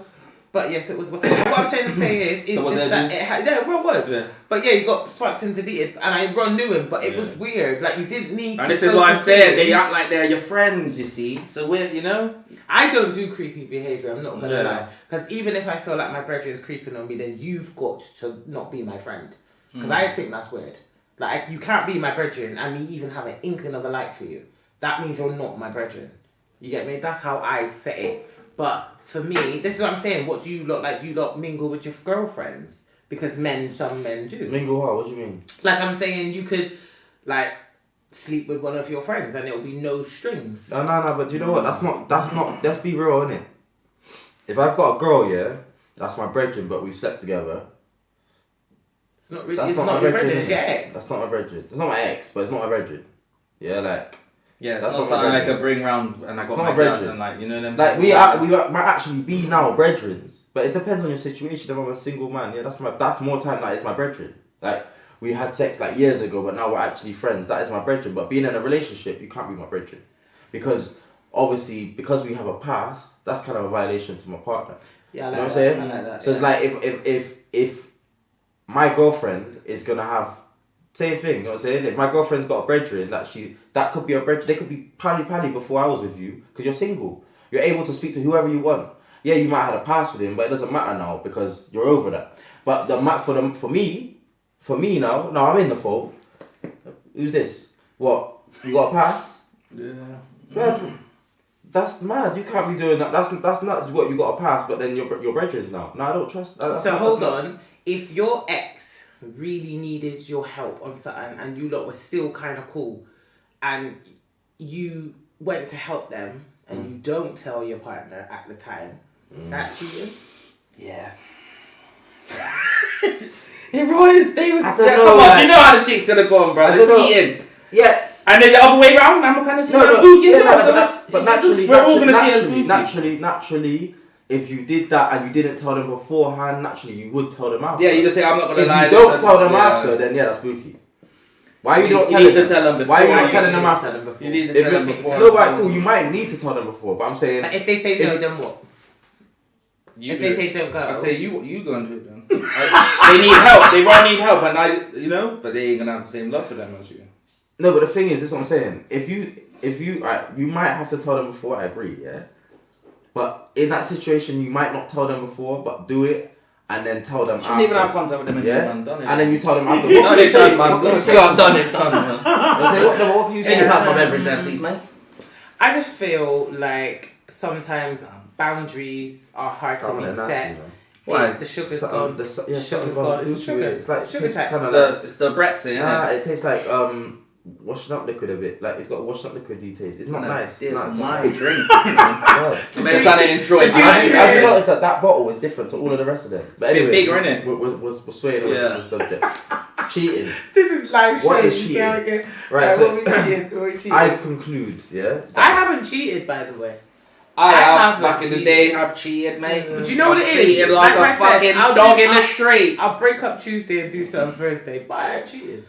S1: But yes, it was. What I'm trying to say is
S2: so
S1: just that it had. Yeah, well, it was. Yeah. But yeah, you got swiped and deleted, and I knew him, but it was weird. Like you didn't need.
S2: And this is what I'm saying. They act like they're your friends. You see, so we're
S1: I don't do creepy behaviour. I'm not gonna lie, because even if I feel like my brother is creeping on me, then you've got to not be my friend, because I think that's weird. Like you can't be my brethren and me even have an inkling of a like for you. That means you're not my brethren. You get me? That's how I set it. But for me, this is what I'm saying. What do you lot like? Do you lot mingle with your girlfriends? Because some men do.
S3: Mingle what? What do you mean?
S1: Like I'm saying, you could like sleep with one of your friends and it'll be no strings.
S3: No. But do you know what? That's not. Let's be real, innit? If I've got a girl, yeah, that's my brethren, but we slept together.
S1: It's not really. It's not my brethren. It's your ex.
S3: That's not my brethren. It's not my ex, but it's not my brethren. Yeah, like.
S2: Yeah, that's not something I could bring round and I got my brethren and like, you know them.
S3: Like we might actually be now brethren, but it depends on your situation. If I'm a single man, yeah, that's more time that is my brethren. Like we had sex like years ago, but now we're actually friends. That is my brethren. But being in a relationship, you can't be my brethren, because obviously because we have a past, that's kind of a violation to my partner.
S1: Yeah, I like
S3: you know what I'm saying?
S1: I like that.
S3: So it's like if my girlfriend is gonna have. Same thing, you know what I'm saying? If my girlfriend's got a brethren, that could be a brethren. They could be pally before I was with you, because you're single. You're able to speak to whoever you want. Yeah, you might have had a past with him, but it doesn't matter now because you're over that. But for me now I'm in the fold. Who's this? What? You got a past? Yeah. That's mad. You can't be doing that. That's not what you got a past, but then your brethren now. No, I don't trust.
S1: So hold on. If your ex really needed your help on something and you lot were still kind of cool and you went to help them and you don't tell your partner at the time, is that cheating?
S2: Yeah. It was. They would.
S3: I don't know,
S2: Come on,
S3: like,
S2: you know how the chick's gonna go on, bro. It's cheating.
S3: Yeah.
S2: And then the other way round, I'm kind of seeing
S3: but naturally,
S2: we're all gonna see it
S3: naturally. If you did that and you didn't tell them beforehand, naturally you would tell them after.
S2: Yeah, you just say I'm not gonna lie.
S3: If you don't tell them after, then yeah, that's spooky. Why are you not telling them?
S2: Tell them before.
S3: Why are you not telling them after?
S2: You need to tell them before.
S3: No, right, cool. You might need to tell them before, but I'm saying.
S1: But if they say no, then what? If they say don't go,
S2: I say you go and do it then. They need help. They won't need help, and but they ain't gonna have the same love for them as you.
S3: No, but the thing is, this is what I'm saying. If you you might have to tell them before. I agree, yeah. But in that situation, you might not tell them before, but do it and then tell them after.
S2: You shouldn't even have contact with them anymore, man. Done it.
S3: And then you tell them after.
S2: Done it, man. Done it, man.
S3: What can you say?
S2: Any pass my beverage there, please, mate?
S1: I just feel like sometimes boundaries are hard to be set.
S2: Why?
S1: The sugar's gone.
S3: The sugar's
S1: gone. It's sugar.
S3: It's like
S1: sugar tax.
S3: It's
S2: the Brexit,
S3: yeah. It tastes like washing up liquid a bit. Like it's got washing up liquid taste. It's not nice.
S2: It's
S3: not
S2: my drink.
S3: I'm
S2: trying to enjoy it.
S3: I've noticed that bottle is different to all of the rest of them. But anyway,
S2: bigger, innit?
S3: We're swaying over the subject. Cheating.
S1: This is live show.
S3: What is
S1: you see
S3: cheating?
S1: how it goes?
S3: Right, so
S1: what we cheating?
S3: I conclude, yeah.
S1: I haven't cheated, by the way.
S2: I have
S1: haven't
S2: back in the
S1: cheated.
S2: day. I've cheated, mate.
S1: But you know what it is?
S2: Cheated like
S1: Like I
S2: a
S1: said,
S2: fucking
S1: I'll
S2: dog
S1: do-
S2: in the street.
S1: I'll break up Tuesday and do something Thursday, but I cheated.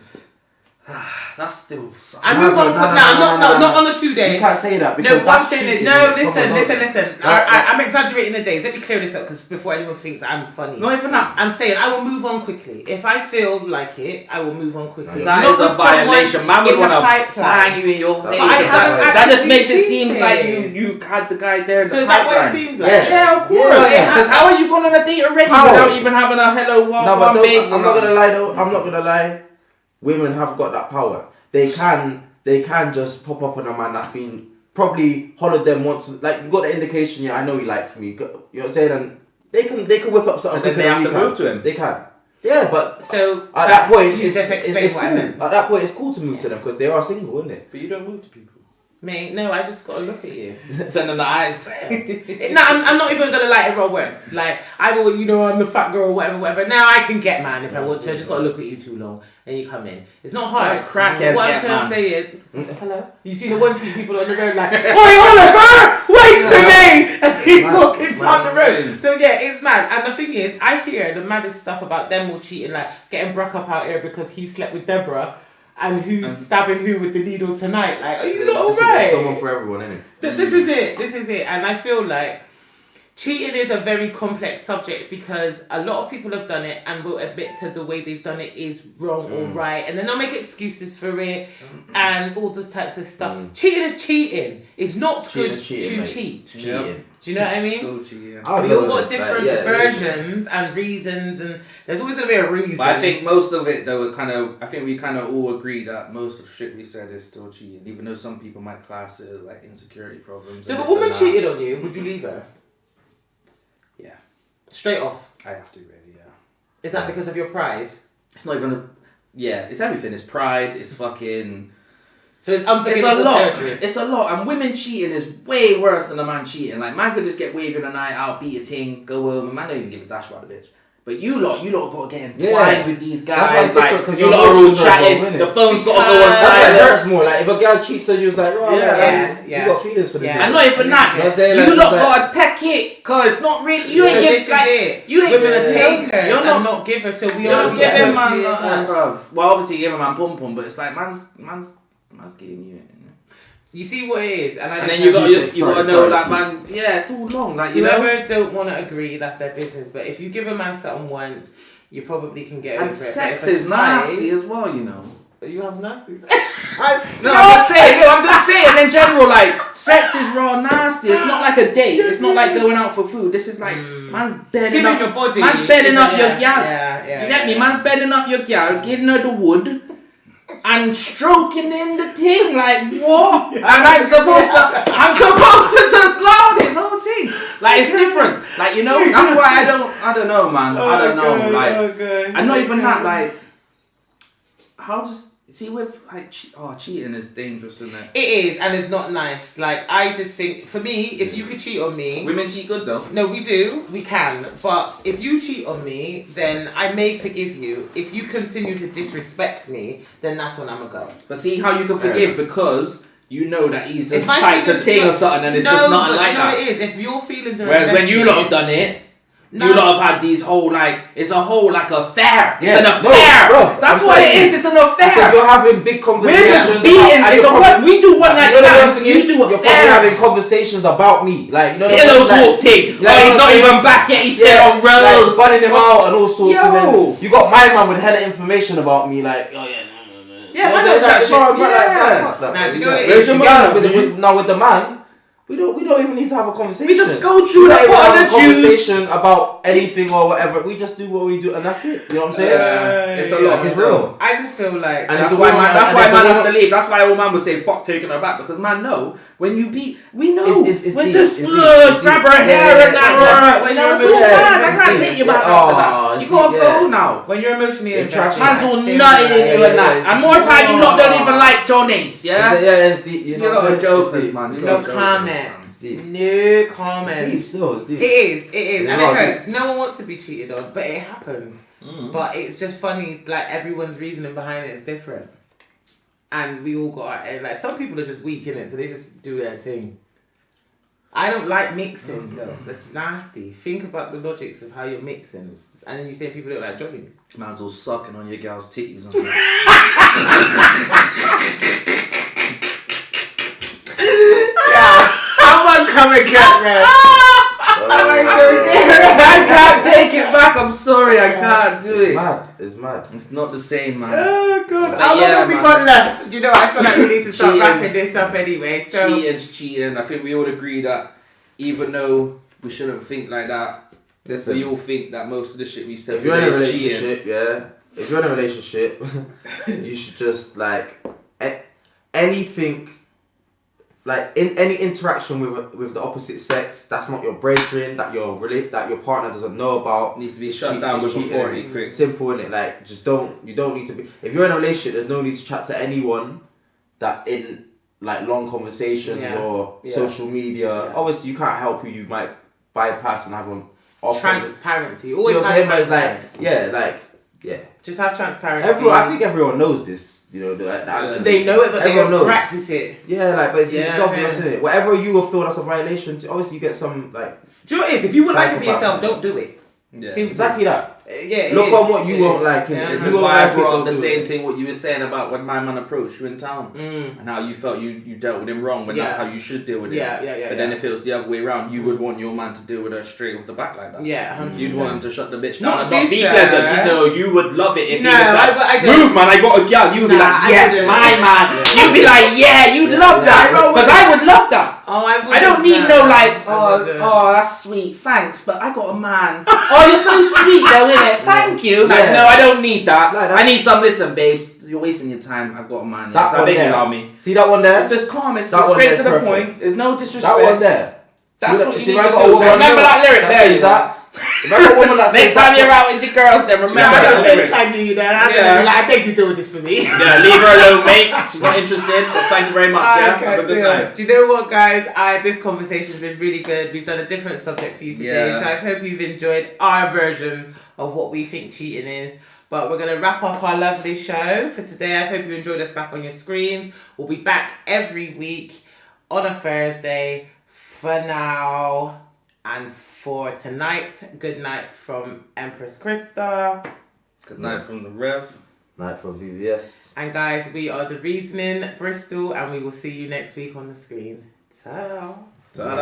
S2: That's still.
S1: I move on. Not on the 2 day.
S3: You can't say that
S1: No,
S3: because
S1: what I'm
S3: that's
S1: saying is,
S3: cheating.
S1: no,
S3: Come on,
S1: listen. I'm exaggerating the days. Let me clear this up because before anyone thinks I'm funny.
S2: Not even that.
S1: I'm saying I will move on quickly. If I feel like it, I will move on quickly.
S2: That
S1: Not
S2: is a
S1: with someone
S2: violation. Man would
S1: in
S2: want
S1: the
S2: to
S1: pipeline.
S2: bang you in your face.
S3: I haven't
S2: That just
S1: actually
S2: makes it seem
S1: cheated.
S2: like you had the guy there in
S1: So
S2: the
S1: is that what it
S2: pipeline.
S1: seems like?
S3: Yeah.
S2: Of course.
S3: Yeah.
S2: Because how are you going on a date already
S3: How?
S2: without even having a hello,
S3: No,
S2: one
S3: but
S2: babes?
S3: I'm not gonna lie though. I'm not gonna lie. Women have got that power. They can just pop up on a man that's been probably hollered them once. Like you got the indication. Yeah, I know he likes me. You know what I'm saying? And they can whip up something.
S2: So then
S3: quicker
S2: they
S3: than
S2: have
S3: we
S2: to
S3: can.
S2: move to him.
S3: They can. Yeah, but
S1: So
S3: at that point,
S1: you just explain
S3: it's
S1: what I
S3: cool.
S1: meant.
S3: At that point, it's cool to move to them because they are single, isn't it?
S2: But you don't move to people.
S1: Mate, no, I just gotta look at you.
S2: Send them the eyes.
S1: No, I'm not even gonna let it roll works. Like I will, I'm the fat girl, whatever. Now I can get man if I want to. I just gotta look at you too long and you come in. It's not hard.
S2: Like crackheads
S1: What I'm
S2: get
S1: trying to
S2: man.
S1: say is, hello. You see the one two people on the road like, oi Oliver, wait for me, and he's walking down the road. So yeah, it's mad. And the thing is, I hear the maddest stuff about them all cheating, like getting Brock up out here because he slept with Deborah. And who's stabbing who with the needle tonight? Like, are you not
S3: Listen,
S1: alright?
S3: there's someone for everyone, isn't it?
S1: This is it. And I feel like cheating is a very complex subject because a lot of people have done it and will admit to the way they've done it is wrong or right. And then they'll make excuses for it and all those types of stuff. Cheating is cheating. It's not
S3: Cheating
S1: good
S3: is cheating,
S1: to
S3: mate.
S1: cheat.
S3: Cheating.
S1: Do you know what I mean?
S2: So cheating.
S1: We all got different versions and reasons, and there's always going to be a reason.
S2: But I think most of it, though, I think we kind of all agree that most of shit we said is still cheating, even though some people might class it as like insecurity problems.
S1: So if a woman cheated on you, would you leave her?
S2: Yeah.
S1: Straight off.
S2: I have to, really, yeah.
S1: Is that because of your pride?
S2: It's not even it's everything. It's pride, it's fucking...
S1: So it's
S2: It's
S1: unforgivable
S2: a lot.
S1: surgery.
S2: It's a lot. And women cheating is way worse than a man cheating. Like, man could just get waved in a night out, beat a ting, go home, and man don't even give a dash about the bitch. But you lot got to get entwined with these guys.
S3: That's why it's different, 'cause
S2: you
S3: your
S2: lot are all
S3: emotions are
S2: chatting.
S3: involved,
S2: The
S3: innit?
S2: phone's got to go on
S3: That's why it
S2: silent.
S3: hurts more. Like if a girl cheats on you, it's like, oh,
S1: Yeah.
S3: you got feelings for the
S1: Yeah.
S3: girl.
S2: And not even that.
S3: You know what I'm saying?
S2: You
S3: Like,
S2: lot
S3: it's
S2: got to take it, cause not really. You
S1: So
S2: ain't
S1: this
S2: give like
S1: is it.
S2: you ain't
S1: Women are
S2: give-
S1: takers
S2: You're
S1: and
S2: not.
S1: not givers, so we
S2: You're
S1: all
S2: not
S1: get
S2: giving
S1: what
S2: man
S1: she is
S2: nothing,
S1: like.
S2: bruv. Well, obviously you give a man pom pom, but it's like man's getting you.
S1: You see what it is, and
S2: And then you got to know
S3: Sorry.
S2: like man. Yeah, it's all long. Like you know.
S1: Whoever don't want to agree, that's their business. But if you give a man something once, you probably can get
S2: And
S1: over it.
S2: sex
S1: But if
S2: is
S1: a tie-
S2: nasty as well, you know.
S1: You have nasty.
S2: No, I'm just saying in general, like, sex is raw nasty. It's not like a date. It's not like going out for food. This is like, man's bedding
S1: Giving
S2: up.
S1: your body.
S2: Man's bedding up your gal.
S1: Yeah.
S2: You get me? Man's bedding up your gal, giving her the wood, and stroking in the thing. Like, what? And I'm supposed to just allow this whole thing. Like, it's different. Like, you know, that's why I don't know, man. I don't know. Like, and not even that, like, how does... See, with like cheating is dangerous, isn't it?
S1: It is, and it's not nice. Like I just think, for me, if you could cheat on me,
S2: Women cheat good though.
S1: no, we do, we can. But if you cheat on me, then I may forgive you. If you continue to disrespect me, then that's when I'm a go.
S2: But see how you can forgive because you know that he's just
S1: If my
S2: typed a
S1: feelings-
S2: thing or
S1: no,
S2: something, and it's
S1: no,
S2: just nothing
S1: but
S2: like
S1: you know
S2: that.
S1: what it is. If your feelings are
S2: Whereas when you
S1: invested-
S2: lot have done it.
S1: No.
S2: You lot have had these whole it's a whole affair.
S3: Yeah,
S2: It's an
S3: no,
S2: affair.
S3: bro,
S2: That's
S3: I'm
S2: what it
S3: saying
S2: is. It's an
S3: Because
S2: affair.
S3: you're having big
S2: We're
S3: conversations.
S2: just beating.
S3: and
S2: It's
S3: you're
S2: one. We do one night
S3: you know the
S2: stands.
S3: thing
S2: You
S3: is,
S2: do
S3: you're probably having
S2: affairs.
S3: conversations about me, like you know.
S2: Pillow
S3: like,
S2: talk thing.
S3: like,
S2: Oh, he's not even back yet. He's still on
S3: like
S2: road.
S3: bunning him out and all sorts. And
S2: Yo.
S3: then you got my man with hella information about me, like oh yeah.
S2: Yeah, man,
S3: like,
S2: don't chat
S3: like,
S2: shit.
S3: bro, like,
S2: Yeah.
S3: fuck that,
S1: Nah,
S3: bro.
S1: do you know what it
S3: Where's
S1: is?
S3: your
S2: You
S3: man?
S2: gotta be-
S3: Now with the man, we don't even need to have a conversation.
S2: We just go through
S3: We
S2: the
S3: don't even
S2: pot
S3: have
S2: of
S3: a
S2: the juice.
S3: conversation about anything or whatever. We just do what we do, and that's it. You know what I'm saying?
S2: It's a lot.
S3: It's real.
S1: I just feel like
S3: And
S2: That's
S3: if the
S2: why
S3: woman-
S2: man. That's
S3: and
S2: why
S3: if the
S2: man has
S3: woman-
S2: to leave. That's why all man would say fuck taking her back because man know when you beat. We know.
S3: It's
S2: We're
S3: deep,
S2: just
S3: it's deep, it's
S2: grab
S3: deep.
S2: her hair
S3: Yeah,
S2: and
S3: yeah,
S2: that.
S3: yeah.
S1: When
S2: You know,
S1: you're
S2: it's all
S1: emotional,
S2: bad. I
S3: it's
S2: can't
S3: deep.
S2: take you back
S3: Yeah.
S2: after
S3: Oh,
S2: that. You
S3: it's
S2: gotta
S3: deep,
S2: go
S3: yeah.
S2: now.
S1: when you're emotionally
S3: You're
S1: invested,
S3: trash.
S2: Man's all
S1: things
S2: nutted in
S1: like-
S2: you and that. And more time you lot don't even like Johnny's, yeah?
S3: It's deep. You
S2: You
S3: know
S2: lot
S3: what
S2: are
S3: I'm saying?
S2: jokers,
S3: It's deep.
S2: man.
S3: It's
S1: No
S3: deep.
S1: comment.
S3: It's deep.
S1: No
S3: It's
S1: comment.
S3: deep still, it's deep.
S1: It is,
S3: It's
S1: and
S3: not
S1: it hurts. No one wants to be cheated on, but it happens. But it's just funny, like everyone's reasoning behind it is different. And we all got, like some people are just weak in it, so they just do their thing. I don't like mixing though. That's nasty. Think about the logics of how you're mixing. And then you say people look like Johnnies.
S2: Man's all sucking on your girl's titties.
S1: Someone come and get me.
S2: I can't take it back. I'm sorry. I can't do it.
S3: It's mad.
S2: It's not the same, man.
S1: Oh god.
S2: But
S1: How long
S2: yeah,
S1: have we
S2: man.
S1: got left? You know, I feel like we need to start
S2: Cheating's-
S1: wrapping this up anyway. So
S2: Cheating's cheating. I think we all agree that even though we shouldn't think like that,
S3: Listen,
S2: we all think that most of the shit we said
S3: if you're in a
S2: is cheating.
S3: relationship, yeah. If you're in a relationship, you should just like anything. Like in any interaction with the opposite sex, that's not your brethren, that your partner doesn't know about.
S2: Needs to be
S3: It's
S2: shut
S3: cheating,
S2: down
S3: it's
S2: with
S3: cheating.
S2: authority, quick.
S3: Simple, innit? Like you don't need to be. If you're in a relationship, there's no need to chat to anyone that in like long conversations or social media.
S1: Yeah.
S3: Obviously, you can't help who you might bypass and have on off.
S1: transparency.
S3: You
S1: Always
S3: know what I'm
S1: have
S3: saying? But it's
S1: transparency.
S3: yeah.
S1: Just have transparency.
S3: I think everyone knows this. You know, the answer.
S1: they know it, but they
S3: Everyone
S1: don't
S3: knows.
S1: practice it.
S3: Yeah, like, but it's
S1: Yeah,
S3: obvious,
S1: yeah.
S3: isn't it? Whatever you will feel that's a violation, obviously you get some, like...
S1: Do you know what it is? If you would like it for
S3: Psychopath.
S1: yourself, don't do it.
S2: Yeah.
S1: Simple.
S3: Exactly that.
S1: Yeah. it
S3: Look
S1: is.
S3: on what you
S1: It
S3: won't
S1: is.
S3: like, innit?
S1: Yeah.
S3: If
S2: This
S3: you
S2: is
S3: won't
S2: why
S3: like
S2: I
S3: it,
S2: brought
S3: don't
S2: up the
S3: do
S2: same
S3: it.
S2: thing what you were saying about when my man approached you in town and how you felt you dealt with him wrong when that's how you should deal with it.
S1: Yeah.
S2: But then if it was the other way around, you would want your man to deal with her straight off the back like that.
S1: Yeah, 100%.
S2: You'd want him to shut the bitch
S1: Not
S2: down and not
S1: this,
S2: be pleasant. You know, you would love it if he was like,
S1: I don't.
S2: move man, I got a girl. You'd be
S1: Nah,
S2: like,
S1: I
S2: yes,
S1: wouldn't.
S2: my man. You'd be like, yeah, you'd love that. Because I would love that.
S1: Oh,
S2: I don't need no like, oh, that's sweet, thanks, but I got a man. Oh, you're so sweet though, innit? Thank you. Like,
S3: Yeah.
S2: no, I don't need that.
S3: Like,
S2: I need some, listen, babes, you're wasting your time. I've got a man.
S3: That
S2: Yes, I
S3: one
S2: beg you,
S3: there.
S2: allow me.
S3: See that one there?
S2: It's just calm, it's
S3: That
S2: just
S3: one
S2: straight
S3: there's
S2: to the
S3: perfect.
S2: point. There's no disrespect.
S3: That one there.
S2: That's
S3: See,
S2: what you
S3: see,
S2: need
S3: if I
S2: to
S3: got a
S2: do.
S3: woman
S2: Remember that lyric
S3: that
S2: there,
S3: says
S2: you know?
S3: that. If I got a woman that says
S2: Next time
S3: that,
S2: you're out with your girls, then remember that lyric.
S1: you there.
S2: Yeah.
S1: I beg you do this for me.
S2: Yeah, leave her alone, mate. She's not interested. But thank you very much. Yeah, have a good night.
S1: Do you know what, guys? This conversation's been really good. We've done a different subject for you today,
S2: Yeah.
S1: so I hope you've enjoyed our versions of what we think cheating is. But we're going to wrap up our lovely show for today. I hope you enjoyed us back on your screens. We'll be back every week on a Thursday. For now, and for tonight, good night from Empress Krista.
S2: Good night from the Rev.
S3: night for VVS.
S1: And guys, we are The Reasoning Bristol, and we will see you next week on the screens. Ciao.
S2: Ta-da.